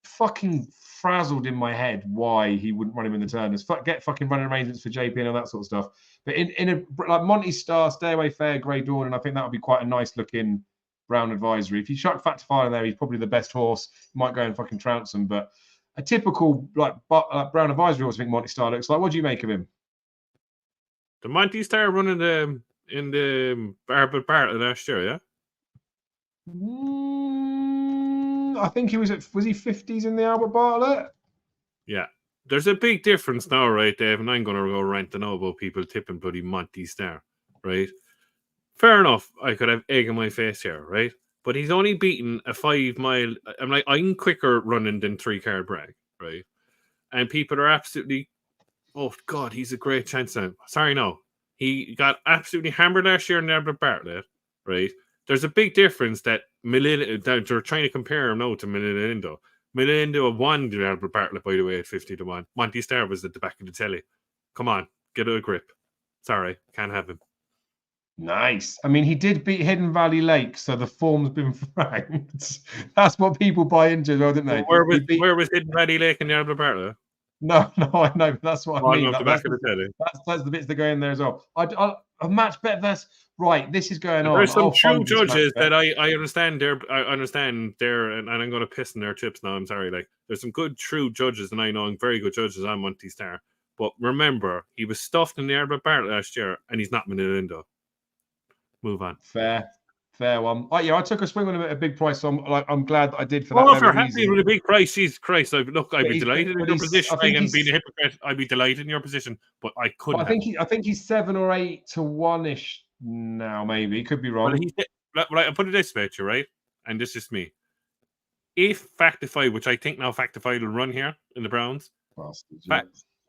fucking frazzled in my head why he wouldn't run him in the Turners. Get fucking running arrangements for JP and all that sort of stuff. But in a like Monty Starr, Stay Away Fair, Grey Dawn, and I think that would be quite a nice looking Brown Advisory. If you chuck Factor File in there, he's probably the best horse. You might go and fucking trounce him, but a typical Brown Advisory horse, I think Monty Starr looks like. What do you make of him? The Monty Starr running in the Barbara Bartlett last year, yeah? I think he was he 50s in the Albert Bartlett? Yeah. There's a big difference now, right, Dave? And I'm going to go ranting now about people tipping bloody Monty Starr, right? Fair enough. I could have egg in my face here, right? But he's only beaten a 5 mile. I'm quicker running than 3-card brag, right? And people are absolutely, oh God, he's a great chance now. Sorry, no. He got absolutely hammered last year in Albert Bartlett, right? There's a big difference that they're trying to compare him now to Milindo. Milindo won the Albert Bartlett, by the way, at 50-1. Monty Starr was at the back of the telly. Come on, get a grip. Sorry, can't have him. Nice. I mean, he did beat Hidden Valley Lake, so the form's been franked. That's what people buy into, though, didn't they? Where was Hidden Valley Lake in the Albert Bartlett? No, I know, but that's what I mean. That's the bits that go in there as well. A match bet versus right. This is going on. There's some true judges that I understand. I understand and I'm going to piss in their chips now. I'm sorry. Like, there's some good true judges, and I know very good judges on Monty Starr. But remember, he was stuffed in the Albert Bartlett last year, and he's not Milindo. Move on. Fair one. Oh, yeah, I took a swing on him at a big price, so I'm glad that I did for that. Oh, if you're happy with a big price, Jesus Christ! I'd be delighted in your position. Again, being a hypocrite, I'd be delighted in your position, but I couldn't. I think he's 7 or 8 to 1-ish now. Maybe could be wrong. Well, I put it this way, right? And this is me. If Factify, which I think now Factify will run here in the Browns,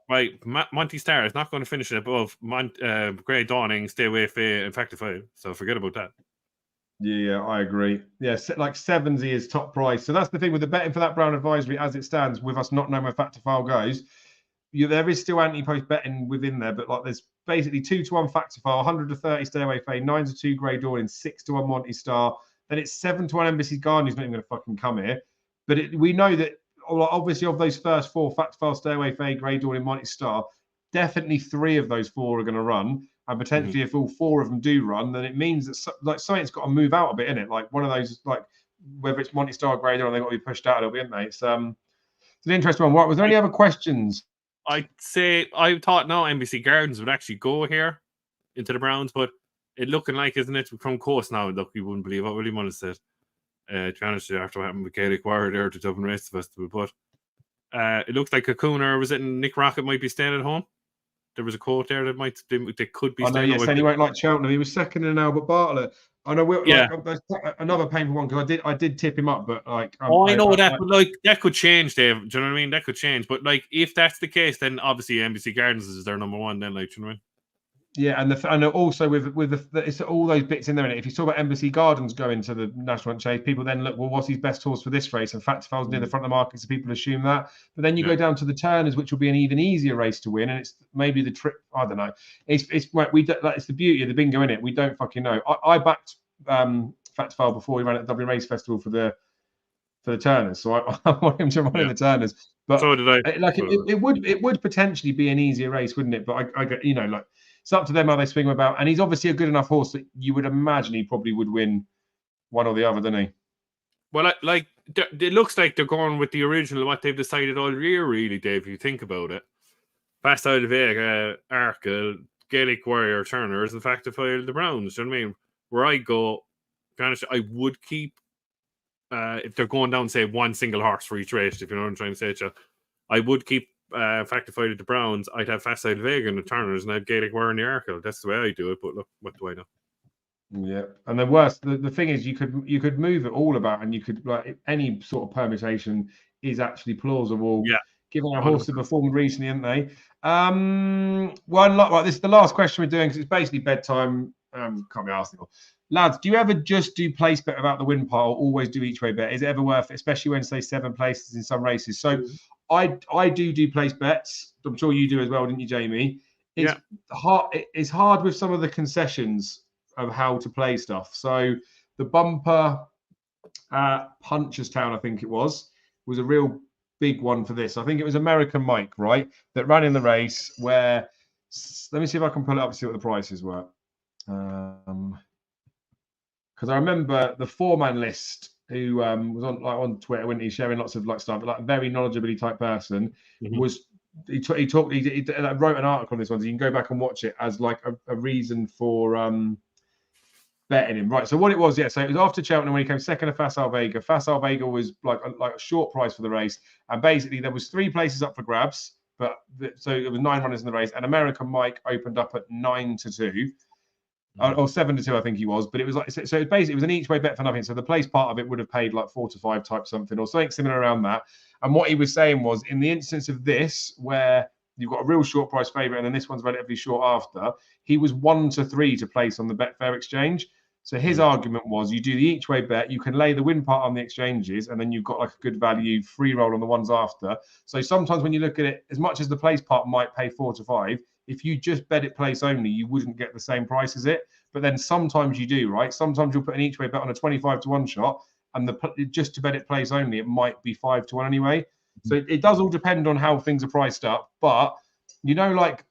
right, Monty Starr is not going to finish it above Grey Dawning, Stay Away Fair, and Factify. So forget about that. Yeah, I agree. Yeah, like 70 is top price. So that's the thing with the betting for that Brown Advisory as it stands, with us not knowing where Factor File goes. there is still anti-post betting within there, but like there's basically 2-1 Factor File, 100-30 Stay Away Fade, 9-2 Grey Dawn, 6-1 Monty Star. Then it's 7-1 Embassy Garden, who's not even going to fucking come here. But we know that obviously of those first 4, Factor File, Stay Away Fade, Grey Dawn, and Monty Star, definitely 3 of those 4 are going to run. And potentially if all 4 of them do run, then it means that like something's got to move out a bit, in it. Like one of those, like whether it's Monty Star, Grey Dawn, they've got to be pushed out a little bit, haven't they? It's an interesting one. What was there any other questions? I'd say I thought now Embassy Gardens would actually go here into the Browns, but it looking like, isn't it, from course now? Look, you wouldn't believe what Willie Mullen said. To be honest, after what happened with Gaelic Warrior there to Dublin Race Festival, but it looks like Cocoon, or was it Nick Rocket, might be staying at home. There was a quote there that they could be. I know. Yes, and he won't like Cheltenham. He was second in Albert Bartlett. I know. Like, another painful one because I did tip him up, but like. I know that, but like that could change, Dave. Do you know what I mean? That could change, but like if that's the case, then obviously Embassy Gardens is their number one. Then, like, do you know what I mean? Yeah, and also with it's all those bits in there. If you talk about Embassy Gardens going to the National Hunt Chase, people then look, well, what's his best horse for this race? And Factor File's near the front of the market, so people assume that. But then you go down to the Turners, which will be an even easier race to win, and it's maybe the trip. I don't know. It's the beauty of the bingo, in it. We don't fucking know. I backed Factor File before we ran at the Dublin Race Festival for the Turners, so I want him to run in the Turners. But so did I. Like it would potentially be an easier race, wouldn't it? But I like. It's up to them how they swing him about. And he's obviously a good enough horse that you would imagine he probably would win one or the other, doesn't he? Well, like it looks like they're going with the original, what they've decided all year, really, Dave, if you think about it. Fast Out of Vega, Arkle, Gaelic Warrior, Turners, and Factor File, the Browns. Do you know what I mean? Where I go, I would keep, if they're going down, say, one single horse for each race, if you know what I'm trying to say to you, I would keep Factor File at the Browns. I'd have Fast Out of Vega and the Turners, and I'd Gaelic Warrior and the Arkle. That's the way I do it, but look, what do I know? Yeah, and the worst, the thing is, you could move it all about, and you could, like, any sort of permutation is actually plausible. Yeah, given our horse have performed recently, haven't they? One lot, right, this is the last question we're doing because it's basically bedtime. Can't be asked anymore. Lads, do you ever just do place bet without the win pile? Always do each way bet? Is it ever worth it, especially when, say, 7 places in some races? So I do place bets. I'm sure you do as well, didn't you, Jamie? It's hard. It's hard with some of the concessions of how to play stuff. So the bumper Punchestown, I think it was a real big one for this. I think it was American Mike, right, that ran in the race where, let me see if I can pull it up and see what the prices were. Because I remember the 4-man list who was on Twitter, when he's sharing lots of stuff, but like a very knowledgeably type person, was he wrote an article on this one, so you can go back and watch it as like a reason for betting him. Right, so what it was, so it was after Cheltenham when he came second to Facile Vega. Facile Vega was like a short price for the race, and basically there was 3 places up for grabs, so it was 9 runners in the race, and American Mike opened up at 9-2. Or 7-2, I think he was, but it was like, so basically it was an each way bet for nothing. So the place part of it would have paid like 4-5 type something or something similar around that. And what he was saying was, in the instance of this, where you've got a real short price favourite and then this one's relatively short after, he was 1-3 to place on the Betfair exchange. So his argument was, you do the each way bet, you can lay the win part on the exchanges, and then you've got like a good value free roll on the ones after. So sometimes when you look at it, as much as the place part might pay 4-5, if you just bet it place only, you wouldn't get the same price as it. But then sometimes you do, right? Sometimes you'll put an each way bet on a 25-1 shot, and just to bet it place only, it might be 5-1 anyway. So it does all depend on how things are priced up. But like,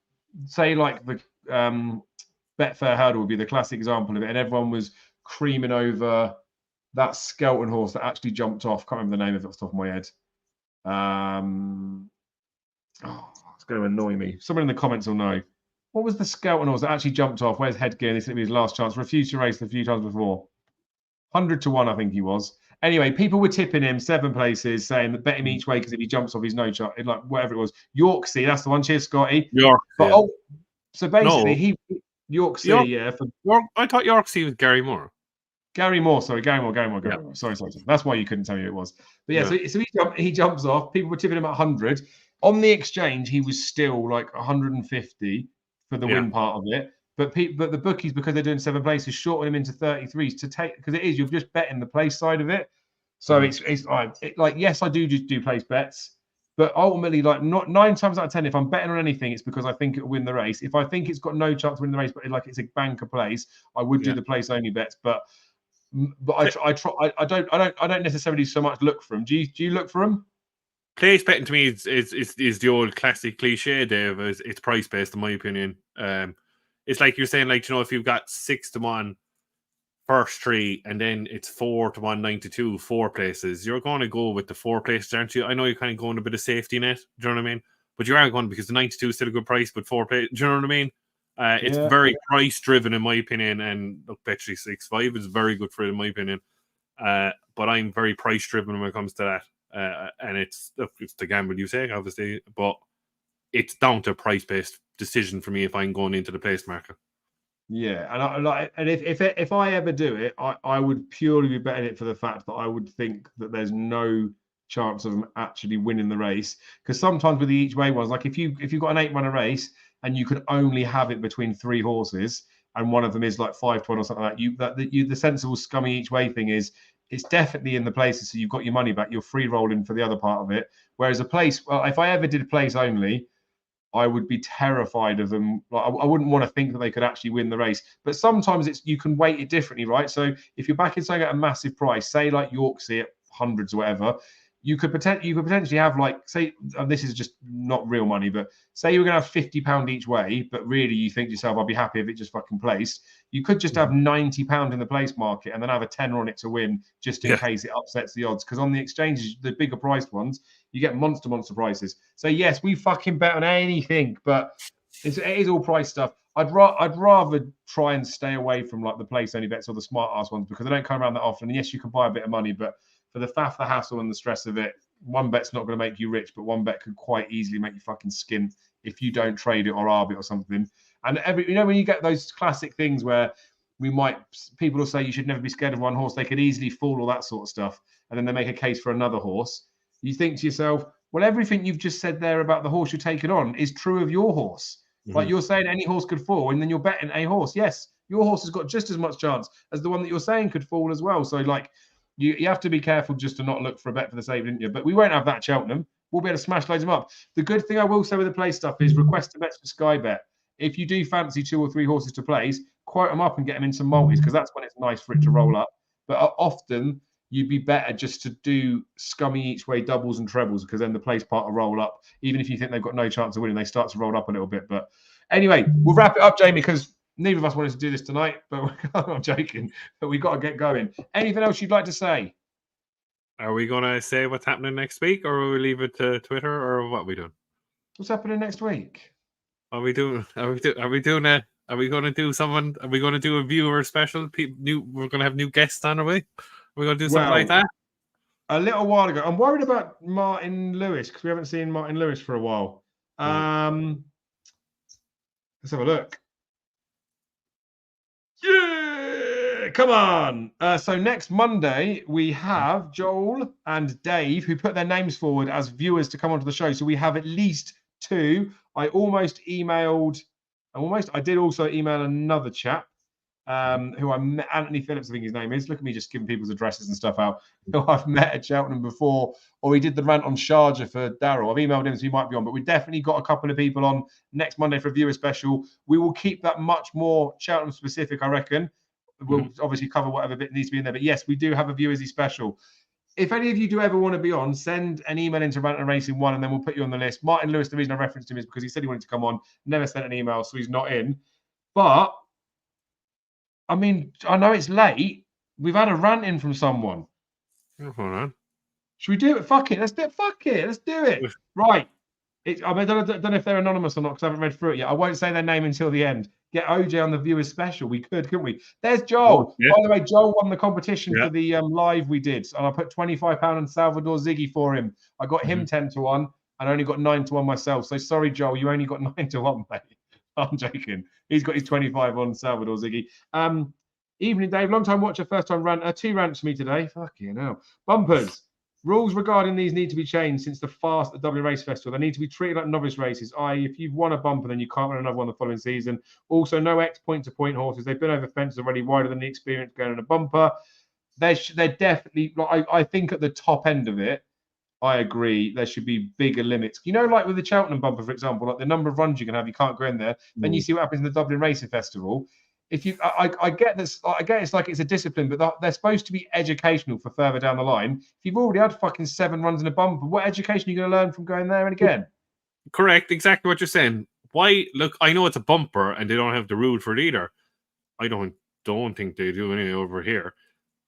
say, like the Betfair hurdle would be the classic example of it, and everyone was creaming over that Skelton horse that actually jumped off. Can't remember the name of it off the top of my head. It's going to annoy me. Someone in the comments will know. What was the Skelton horse that actually jumped off? Where's Headgear? This is his last chance. Refused to race a few times before. 100-1, I think he was. Anyway, people were tipping him 7 places, saying that bet him each way because if he jumps off, he's no chance. Like whatever it was. Yorksea, that's the one. Cheers, Scotty. Yorksea. So basically, Yorksea, I thought Yorksea was Gary Moore. Gary Moore. Sorry. Sorry. That's why you couldn't tell me who it was. But so he jumps off. People were tipping him at 100. On the exchange, he was still like 150 for the win part of it. But the bookies, because they're doing 7 places, shorten him into 33s to take, because you're just betting the place side of it. So it's like, yes, I do just do place bets. But ultimately, like not 9 times out of 10, if I'm betting on anything, it's because I think it'll win the race. If I think it's got no chance to win the race, but like it's a banker place, I would do the place only bets. But I don't necessarily so much look for them. Do you look for them? Place betting to me is the old classic cliche, Dave. It's price based, in my opinion. It's like you're saying, like, if you've got 6-1 first three, and then it's 4-1, 9-2, 4 places, you're going to go with the 4 places, aren't you? I know you're kind of going a bit of safety net, do you know what I mean? But you are going because the 9-2 is still a good price, but 4 places, do you know what I mean? It's very price driven, in my opinion, and look, Bet365 is very good for it, in my opinion. But I'm very price driven when it comes to that. And it's the gamble you say, obviously, but it's down to a price-based decision for me if I'm going into the place market. Yeah, and if I ever do it, I would purely be betting it for the fact that I would think that there's no chance of them actually winning the race. Because sometimes with the each way ones, like if you've got an 8-runner race and you could only have it between 3 horses, and one of them is like 5-1 or something like that, the sensible scummy each way thing is it's definitely in the places, so you've got your money back. You're free rolling for the other part of it. Whereas a place, well, if I ever did a place only, I would be terrified of them. Like, I wouldn't want to think that they could actually win the race. But sometimes you can weight it differently, right? So if you're backing something at a massive price, say like Yorkshire at hundreds or whatever, you could potentially have like, say, and this is just not real money, but say you were going to have £50 each way, but really you think to yourself, I'll be happy if it just fucking placed. You could just have £90 in the place market and then have a tenner on it to win, just in case it upsets the odds. Because on the exchanges, the bigger priced ones, you get monster prices. So yes, we fucking bet on anything, but it is all price stuff. I'd rather try and stay away from like the place only bets or the smart ass ones because they don't come around that often. And yes, you can buy a bit of money, but for the faff, the hassle, and the stress of it, one bet's not going to make you rich, but one bet could quite easily make you fucking skint if you don't trade it or arb it or something. And when you get those classic things where people will say you should never be scared of one horse, they could easily fool all that sort of stuff, and then they make a case for another horse. You think to yourself, well, everything you've just said there about the horse you're taking on is true of your horse. Mm-hmm. Like you're saying any horse could fall, and then you're betting a horse. Yes, your horse has got just as much chance as the one that you're saying could fall as well. So like, you have to be careful just to not look for a bet for the save, didn't you? But we won't have that at Cheltenham. We'll be able to smash loads of them up. The good thing I will say with the play stuff is request a bets for Sky Bet. If you do fancy 2 or 3 horses to place, quote them up and get them into multis because that's when it's nice for it to roll up. But often you'd be better just to do scummy each way doubles and trebles because then the place part will roll up. Even if you think they've got no chance of winning, they start to roll up a little bit. But anyway, we'll wrap it up, Jamie, because neither of us wanted to do this tonight, but I'm joking. But we've got to get going. Anything else you'd like to say? Are we going to say what's happening next week, or will we leave it to Twitter, or what are we doing? What's happening next week? Are we going to do a viewer special? We're going to have new guests on, are we? We're going to do something like that? A little while ago. I'm worried about Martin Lewis because we haven't seen Martin Lewis for a while. Let's have a look. Yeah, come on. So next Monday, we have Joel and Dave who put their names forward as viewers to come onto the show. So we have at least 2. I did also email another chap who I met, Anthony Phillips, I think his name is. Look at me just giving people's addresses and stuff out. Who I've met at Cheltenham before, or he did the rant on Sharjah for Daryl. I've emailed him, so he might be on. But we've definitely got a couple of people on next Monday for a viewer special. We will keep that much more Cheltenham specific, I reckon. We'll obviously cover whatever bit needs to be in there. But yes, we do have a viewersy special. If any of you do ever want to be on, send an email into Ranting Racing 1 and then we'll put you on the list. Martin Lewis, the reason I referenced him is because he said he wanted to come on, never sent an email, so he's not in. But I mean, I know it's late. We've had a rant in from someone. Hold on. Should we do it? Fuck it. Let's do it. Fuck it. Let's do it. Right. I don't know if they're anonymous or not because I haven't read through it yet. I won't say their name until the end. Get OJ on the viewers special. We could, couldn't we? There's Joel. Yeah. By the way, Joel won the competition for the live we did. And I put £25 on Salvador Ziggy for him. I got him 10-1 and only got 9-1 myself. So sorry, Joel, you only got 9-1, mate. I'm joking. He's got his 25 on Salvador Ziggy. Evening, Dave. Long time watcher, first time rant. 2 rants for me today. Fucking hell. Bumpers. Rules regarding these need to be changed since the fast at W Race Festival. They need to be treated like novice races, i.e. if you've won a bumper, then you can't win another one the following season. Also, no X point-to-point horses. They've been over fences already wider than the experience going in a bumper. They're definitely, I think at the top end of it, I agree. There should be bigger limits. You know, like with the Cheltenham bumper, for example, like the number of runs you can have, you can't go in there. Then you see what happens in the Dublin Racing Festival. If you, I get this. I get it's like it's a discipline, but they're supposed to be educational for further down the line. If you've already had fucking 7 runs in a bumper, what education are you going to learn from going there and again? Correct, exactly what you're saying. Why? Look, I know it's a bumper, and they don't have the rule for it either. I don't think they do anyway over here.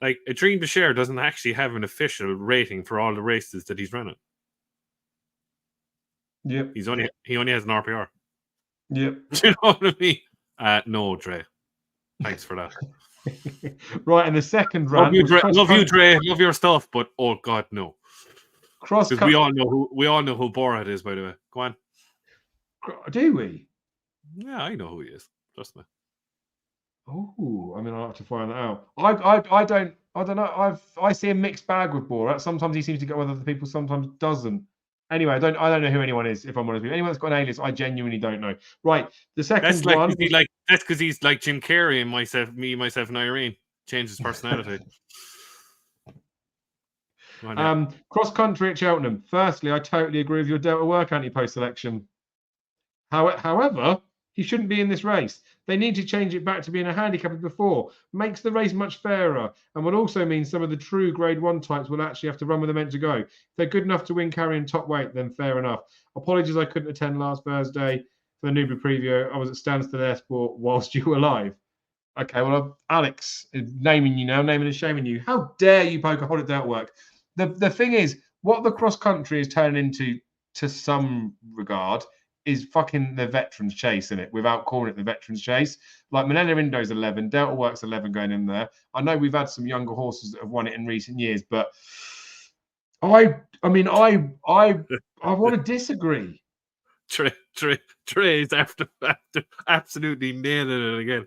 Like, A Dream to Share doesn't actually have an official rating for all the races that he's running. Yep. He only has an RPR. Yep. Do you know what I mean? No, Dre. Thanks for that. Right, and the second rant. Love you, Dre. Love your stuff, but oh god, no. Because we all know who Borat is, by the way. Go on. Do we? Yeah, I know who he is. Trust me. Oh, I mean, I'll have to find that out. I don't know. I see a mixed bag with Borat. Sometimes he seems to get with other people, sometimes doesn't. Anyway, I don't know who anyone is. If I'm honest with you, anyone that's got an alias, I genuinely don't know. Right, the second one. That's because he's like Jim Carrey and myself, and Irene. Changed his personality. Cross country at Cheltenham. Firstly, I totally agree with your Delta Work anti-post selection. However, he shouldn't be in this race. They need to change it back to being a handicap as before. Makes the race much fairer and would also mean some of the true Grade 1 types will actually have to run where they're meant to go. If they're good enough to win carrying top weight, then fair enough. Apologies I couldn't attend last Thursday for the Newbury preview. I was at Stansted Airport whilst you were live. Okay, well, Alex is naming you now, naming and shaming you. How dare you poke a hole at Delta Work? The thing is, what the cross country is turning into, to some regard, is fucking the veterans chase, isn't it? Without calling it the veterans chase. Like Manella Indo's 11, Delta Works 11 going in there. I know we've had some younger horses that have won it in recent years, but I want to disagree. Trey is after absolutely nailing it again.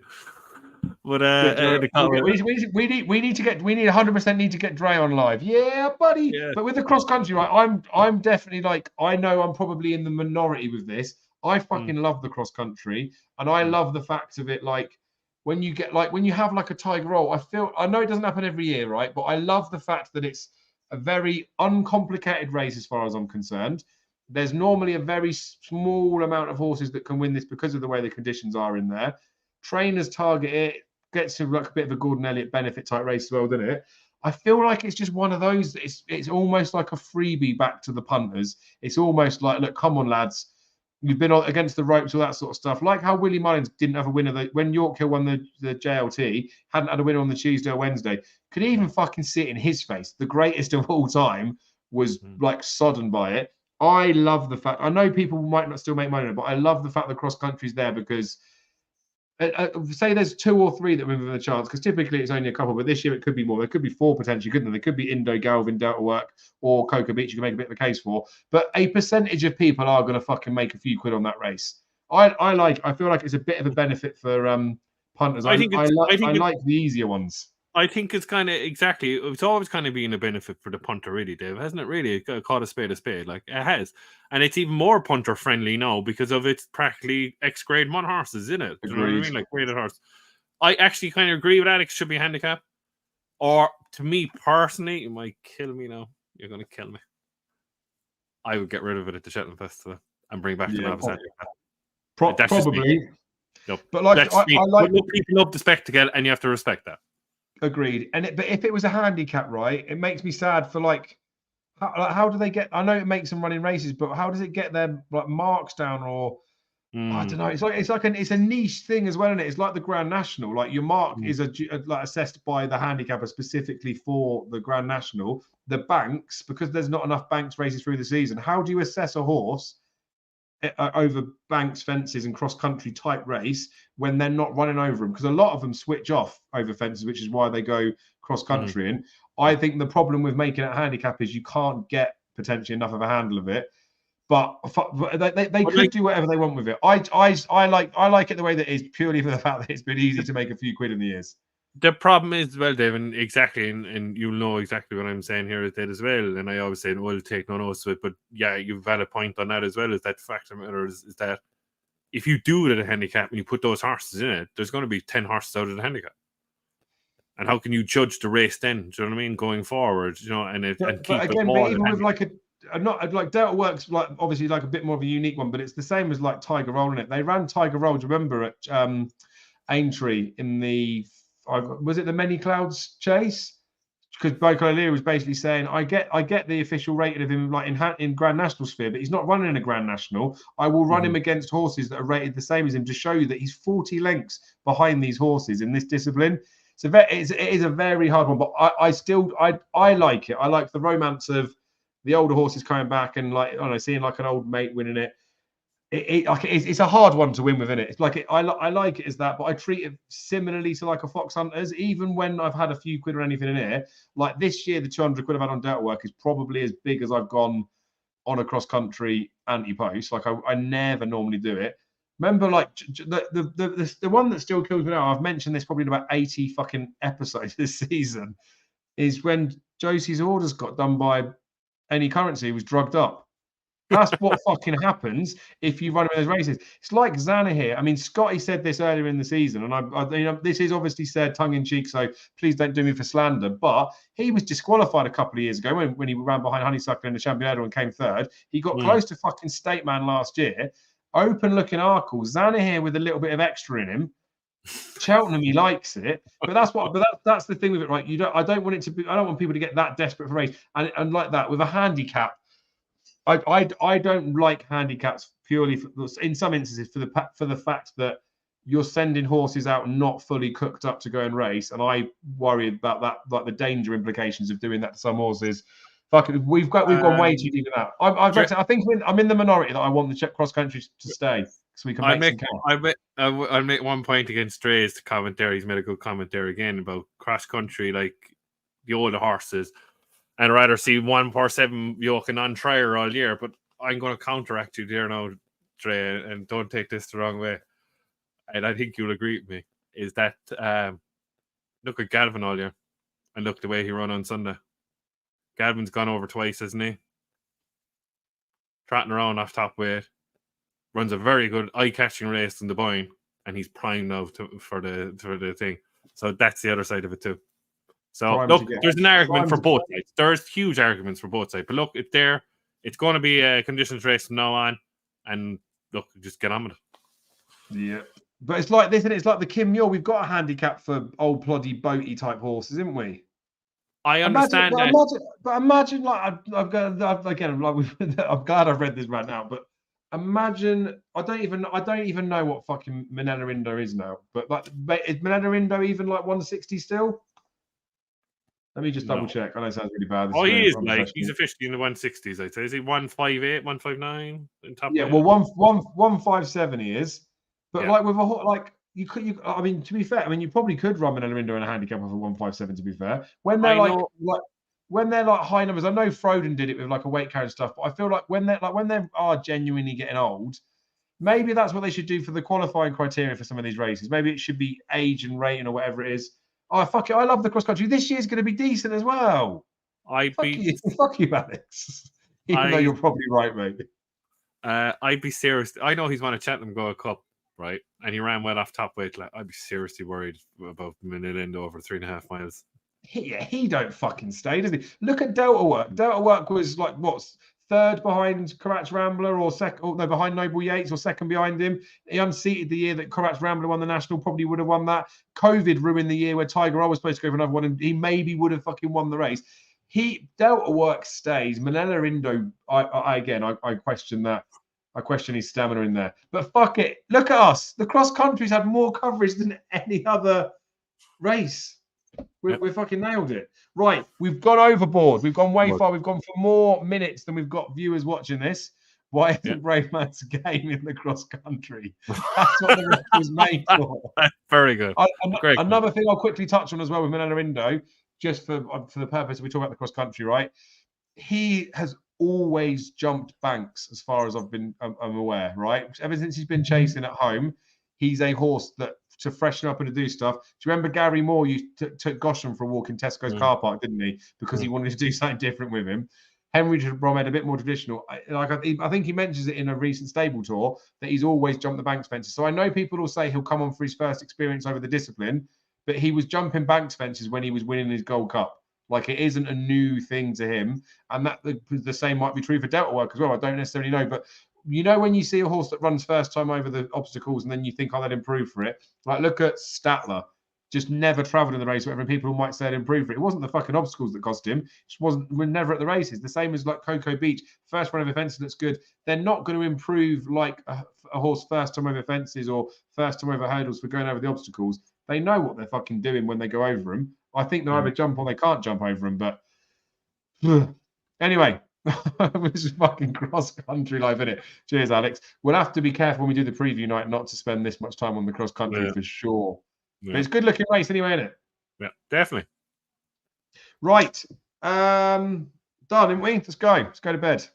But we need to get 100% need to get Dre on live. Yeah, buddy. Yeah. But with the cross country, right? I'm definitely like, I know I'm probably in the minority with this. I fucking love the cross country, and I love the fact of it. Like when you have like a Tiger Roll, I know it doesn't happen every year, right? But I love the fact that it's a very uncomplicated race as far as I'm concerned. There's normally a very small amount of horses that can win this because of the way the conditions are in there. Trainers target it, gets to like a bit of a Gordon Elliott benefit type race as well, doesn't it? I feel like it's just one of those. It's almost like a freebie back to the punters. It's almost like, look, come on, lads, you've been against the ropes, all that sort of stuff. Like how Willie Mullins didn't have a winner when York Hill won the JLT, hadn't had a winner on the Tuesday or Wednesday. Could even fucking see it in his face. The greatest of all time was like sodden by it. I love the fact. I know people might not still make money on it, but I love the fact the cross country's there because. Say there's 2 or 3 that win with a chance, because typically it's only a couple, but this year it could be more. There could be 4 potentially, couldn't there? There could be Indo, Galvin, Delta Work, or Cocoa Beach. You can make a bit of a case for, but a percentage of people are going to fucking make a few quid on that race. I feel like it's a bit of a benefit for punters. I like the easier ones. I think it's kind of exactly. It's always kind of been a benefit for the punter, really, Dave, hasn't it? Really, called a spade, like it has, and it's even more punter friendly now because of its practically X-grade 1 horses in it. Do you know what I mean? Like graded horse. I actually kind of agree with Alex. Should be handicap, or to me personally, you might kill me now. You're going to kill me. I would get rid of it at the Cheltenham Festival and bring back the novice handicap. Probably. Nope. But like, I like people love the spectacle, and you have to respect that. Agreed. But if it was a handicap, right, it makes me sad for like how do they get? I know it makes them running races, but how does it get their like marks down? Or I don't know. It's like a niche thing as well, isn't it? It's like the Grand National. Like your mark is like assessed by the handicapper specifically for the Grand National. The banks, because there's not enough banks races through the season. How do you assess a horse over banks, fences, and cross-country type race when they're not running over them? Because a lot of them switch off over fences, which is why they go cross-country. And I think the problem with making it a handicap is you can't get potentially enough of a handle of it. But they could do whatever they want with it. I like it the way that it is, purely for the fact that it's been easy to make a few quid in the years. The problem is, well, Dave, and exactly, and you'll know exactly what I'm saying here as well. And I always say, we'll take no notice of it. But yeah, you've had a point on that as well. Is that fact of the matter is that if you do it at a handicap and you put those horses in it, there's going to be 10 horses out of the handicap. And how can you judge the race then? Do you know what I mean? Going forward, you know, and keep again, it all even with like not like Delta Works, like obviously like a bit more of a unique one, but it's the same as like Tiger Roll in it. They ran Tiger Roll, do you remember, at Aintree in the was it the Many Clouds Chase? Because Michael O'Leary was basically saying, I get the official rating of him like in Grand National sphere, but he's not running in a Grand National. I will run him against horses that are rated the same as him to show you that he's 40 lengths behind these horses in this discipline. So it is a very hard one, but I like it. I like the romance of the older horses coming back and like I don't know, seeing like an old mate winning it. It's a hard one to win with, isn't it? It's like I like it as that, but I treat it similarly to like a Fox Hunters. Even when I've had a few quid or anything in here, like this year, the 200 quid I've had on Delta Work is probably as big as I've gone on a cross country anti-post. Like I never normally do it. Remember, like the one that still kills me now. I've mentioned this probably in about 80 fucking episodes this season. Is when Josie's orders got done by Any Currency was drugged up. That's what fucking happens if you run in those races. It's like Xana here. I mean, Scotty said this earlier in the season, and I this is obviously said tongue in cheek, so please don't do me for slander. But he was disqualified a couple of years ago when he ran behind Honeysuckle in the Championnat and came third. He got close to fucking State Man last year. Open looking Arkle. Xana here with a little bit of extra in him. Cheltenham, he likes it, but that's the thing with it, right? I don't want it to be. I don't want people to get that desperate for a race, and like that with a handicap. I don't like handicaps purely in some instances for the fact that you're sending horses out not fully cooked up to go and race, and I worry about that, like the danger implications of doing that to some horses. Fuck it, we've gone way too deep in that. I think I'm in the minority that I want the Czech cross country to stay so we can make some cash. I'll make one point against Dre's commentary. He's made a good commentary again about cross country, like the older horses. And I'd rather see 147 yoking on trier all year, but I'm going to counteract you there now, Dre, and don't take this the wrong way. And I think you'll agree with me, is that look at Galvin all year and look the way he run on Sunday. Galvin's gone over twice, hasn't he? Trotting around off top weight, runs a very good eye-catching race in the Boyne, and he's primed now for the thing. So that's the other side of it too. So look, there's an argument for both sides. There's huge arguments for both sides. But look, it's there. It's going to be a conditions race from now on. And look, just get on with it. Yeah. But it's like this, and it's like the Kim Muir. We've got a handicap for old ploddy boaty type horses, haven't we? I understand that. Imagine like I'm glad I've read this right now, but imagine I don't even know what fucking Manella Indo is now. But like is Manella Indo even like 160 still? Let me just double check. I know it sounds really bad. He is like he's officially in the 160s. I'd say is he 158, 159 in top? Yeah, well, 157 he is. But like with a like you could, I mean, to be fair, I mean you probably could run Manella Indo in a handicap of a 157. To be fair, when they're when they're like high numbers, I know Froden did it with like a weight carry and stuff. But I feel like when they are genuinely getting old, maybe that's what they should do for the qualifying criteria for some of these races. Maybe it should be age and rating or whatever it is. Oh, fuck it. I love the cross country. This year's going to be decent as well. Fuck you, Alex. Even though you're probably right, mate. I'd be serious. I know he's won a Cheltenham Gold Cup, right? And he ran well off top weight. Like, I'd be seriously worried about Manella Indo over 3.5 miles. He don't fucking stay, does he? Look at Delta Work. Delta Work was like, what's third behind Karatz Rambler or second? Oh, no, behind Noble Yates or second behind him. He unseated the year that Karatz Rambler won the national. Probably would have won that. COVID ruined the year where Tiger Roll was supposed to go for another one, and he maybe would have fucking won the race. Delta Work stays. Manella Indo. I question that. I question his stamina in there. But fuck it. Look at us. The cross country's had more coverage than any other race. We fucking nailed it. Right, we've gone overboard. We've gone way far. We've gone for more minutes than we've got viewers watching this. Why isn't Brave Man's game in the cross country? That's what the race was made for. Very good. Another thing I'll quickly touch on as well with Manella Indo, just for the purpose we talk about the cross country, right? He has always jumped banks, as far as I'm aware, right? Ever since he's been chasing at home, he's a horse that to freshen up and to do stuff. Do you remember Gary Moore took Gosham for a walk in Tesco's car park, didn't he? Because he wanted to do something different with him. Henry Bromhead, a bit more traditional. I think he mentions it in a recent stable tour that he's always jumped the bank fences. So I know people will say he'll come on for his first experience over the discipline, but he was jumping bank fences when he was winning his Gold Cup. Like, it isn't a new thing to him. And that the same might be true for Delta work as well. I don't necessarily know. But you know, when you see a horse that runs first time over the obstacles and then you think, oh, they'll improve for it. Like, look at Statler. Just never travelled in the race, whatever, and people might say it improved for it. It wasn't the fucking obstacles that cost him. It just wasn't. We're never at the races. The same as like Cocoa Beach, first run over fences that's good. They're not going to improve like a horse first time over fences or first time over hurdles for going over the obstacles. They know what they're fucking doing when they go over them. I think they either jump or they can't jump over them. But anyway, this is fucking cross country life, isn't it? Cheers, Alex. We'll have to be careful when we do the preview night not to spend this much time on the cross country for sure. Yeah. But it's a good looking race anyway, isn't it? Yeah, definitely. Right. Done, didn't we? Let's go. Let's go to bed.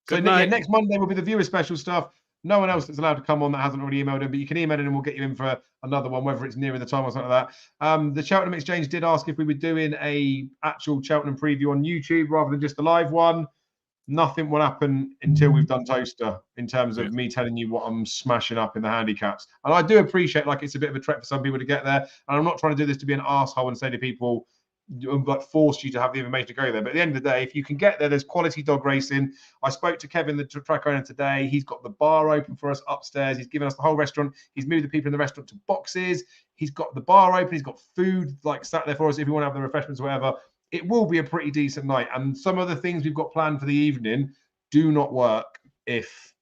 So next Monday will be the viewer special stuff. No one else that's allowed to come on that hasn't already emailed in, but you can email in and we'll get you in for another one, whether it's nearer the time or something like that. The Cheltenham Exchange did ask if we were doing a actual Cheltenham preview on YouTube rather than just a live one. Nothing will happen until we've done Toaster in terms of me telling you what I'm smashing up in the handicaps. And I do appreciate, like, it's a bit of a trek for some people to get there. And I'm not trying to do this to be an arsehole and say to people, like, force you to have the information to go there. But at the end of the day, if you can get there, there's quality dog racing. I spoke to Kevin, the track owner, today. He's got the bar open for us upstairs. He's given us the whole restaurant. He's moved the people in the restaurant to boxes. He's got the bar open. He's got food, like, sat there for us if you want to have the refreshments or whatever. It will be a pretty decent night. And some of the things we've got planned for the evening do not work if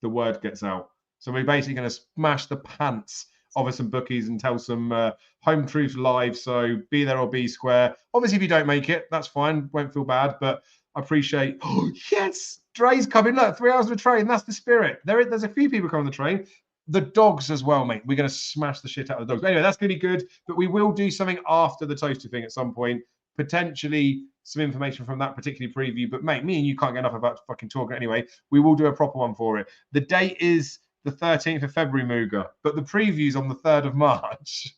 the word gets out. So we're basically going to smash the pants of some bookies and tell some home truths live. So be there or be square. Obviously, if you don't make it, that's fine. Won't feel bad. But I appreciate, oh, yes, Dre's coming. Look, 3 hours of the train. That's the spirit. There's a few people coming on the train. The dogs as well, mate. We're going to smash the shit out of the dogs. But anyway, that's going to be good. But we will do something after the Toaster thing at some point. Potentially some information from that particular preview. But, mate, me and you can't get enough about fucking talking anyway. We will do a proper one for it. The date is the 13th of February, Mooga. But the preview's on the 3rd of March.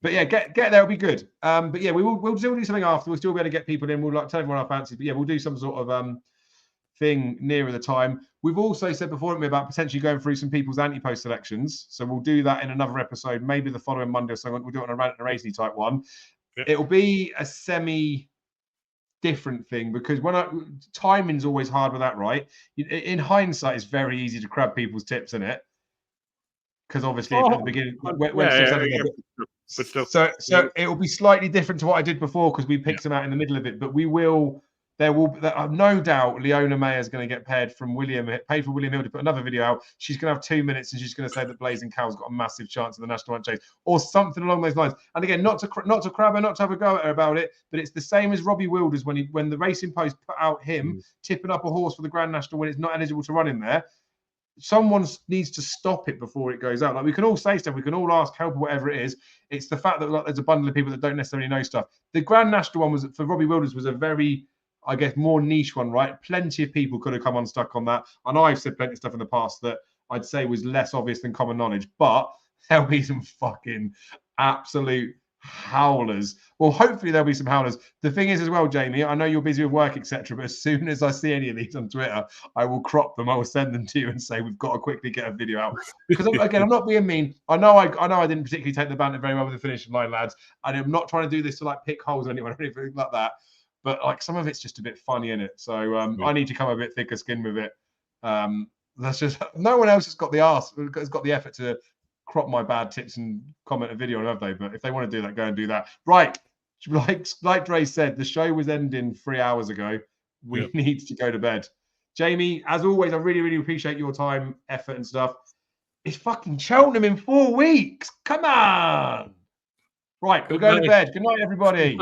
But, yeah, get there. It'll be good. But, yeah, we'll still do something after. We'll still be able to get people in. We'll like tell everyone our fancies. But, yeah, we'll do some sort of thing nearer the time. We've also said before about potentially going through some people's anti-post selections. So we'll do that in another episode, maybe the following Monday or so. We'll do it on a Rant and Racy type one. It'll be a semi-different thing because timing's always hard with that, right? In hindsight, it's very easy to grab people's tips in it because obviously at the beginning, so it will be slightly different to what I did before because we picked them out in the middle of it. But there will no doubt Leona Mayer is going to get paid for William Hill to put another video out. She's going to have 2 minutes and she's going to say that Blazing Cow's got a massive chance of the National Hunt Chase or something along those lines. And again, not to crab her, not to have a go at her about it, but it's the same as Robbie Wilders when the Racing Post put out him tipping up a horse for the Grand National when it's not eligible to run in there. Someone needs to stop it before it goes out. Like, we can all say stuff, we can all ask help or whatever it is. It's the fact that, like, there's a bundle of people that don't necessarily know stuff. The Grand National one was for Robbie Wilders was a very, I guess, more niche one, right? Plenty of people could have come unstuck on that. And I've said plenty of stuff in the past that I'd say was less obvious than common knowledge. But there'll be some fucking absolute howlers. Well, hopefully there'll be some howlers. The thing is as well, Jamie, I know you're busy with work, etc. But as soon as I see any of these on Twitter, I will crop them. I will send them to you and say, we've got to quickly get a video out. Because, again, I'm not being mean. I know I didn't particularly take the banter very well with the finishing line, lads. And I'm not trying to do this to, like, pick holes or anyone or anything like that. But, like, some of it's just a bit funny in it. So I need to come a bit thicker skin with it. That's just no one else has got the effort to crop my bad tips and comment a video on, have they? But if they want to do that, go and do that. Right. Like Dre said, the show was ending 3 hours ago. We need to go to bed. Jamie, as always, I really, really appreciate your time, effort, and stuff. It's fucking Cheltenham in 4 weeks. Come on. Right, we're going to bed. Good night, everybody.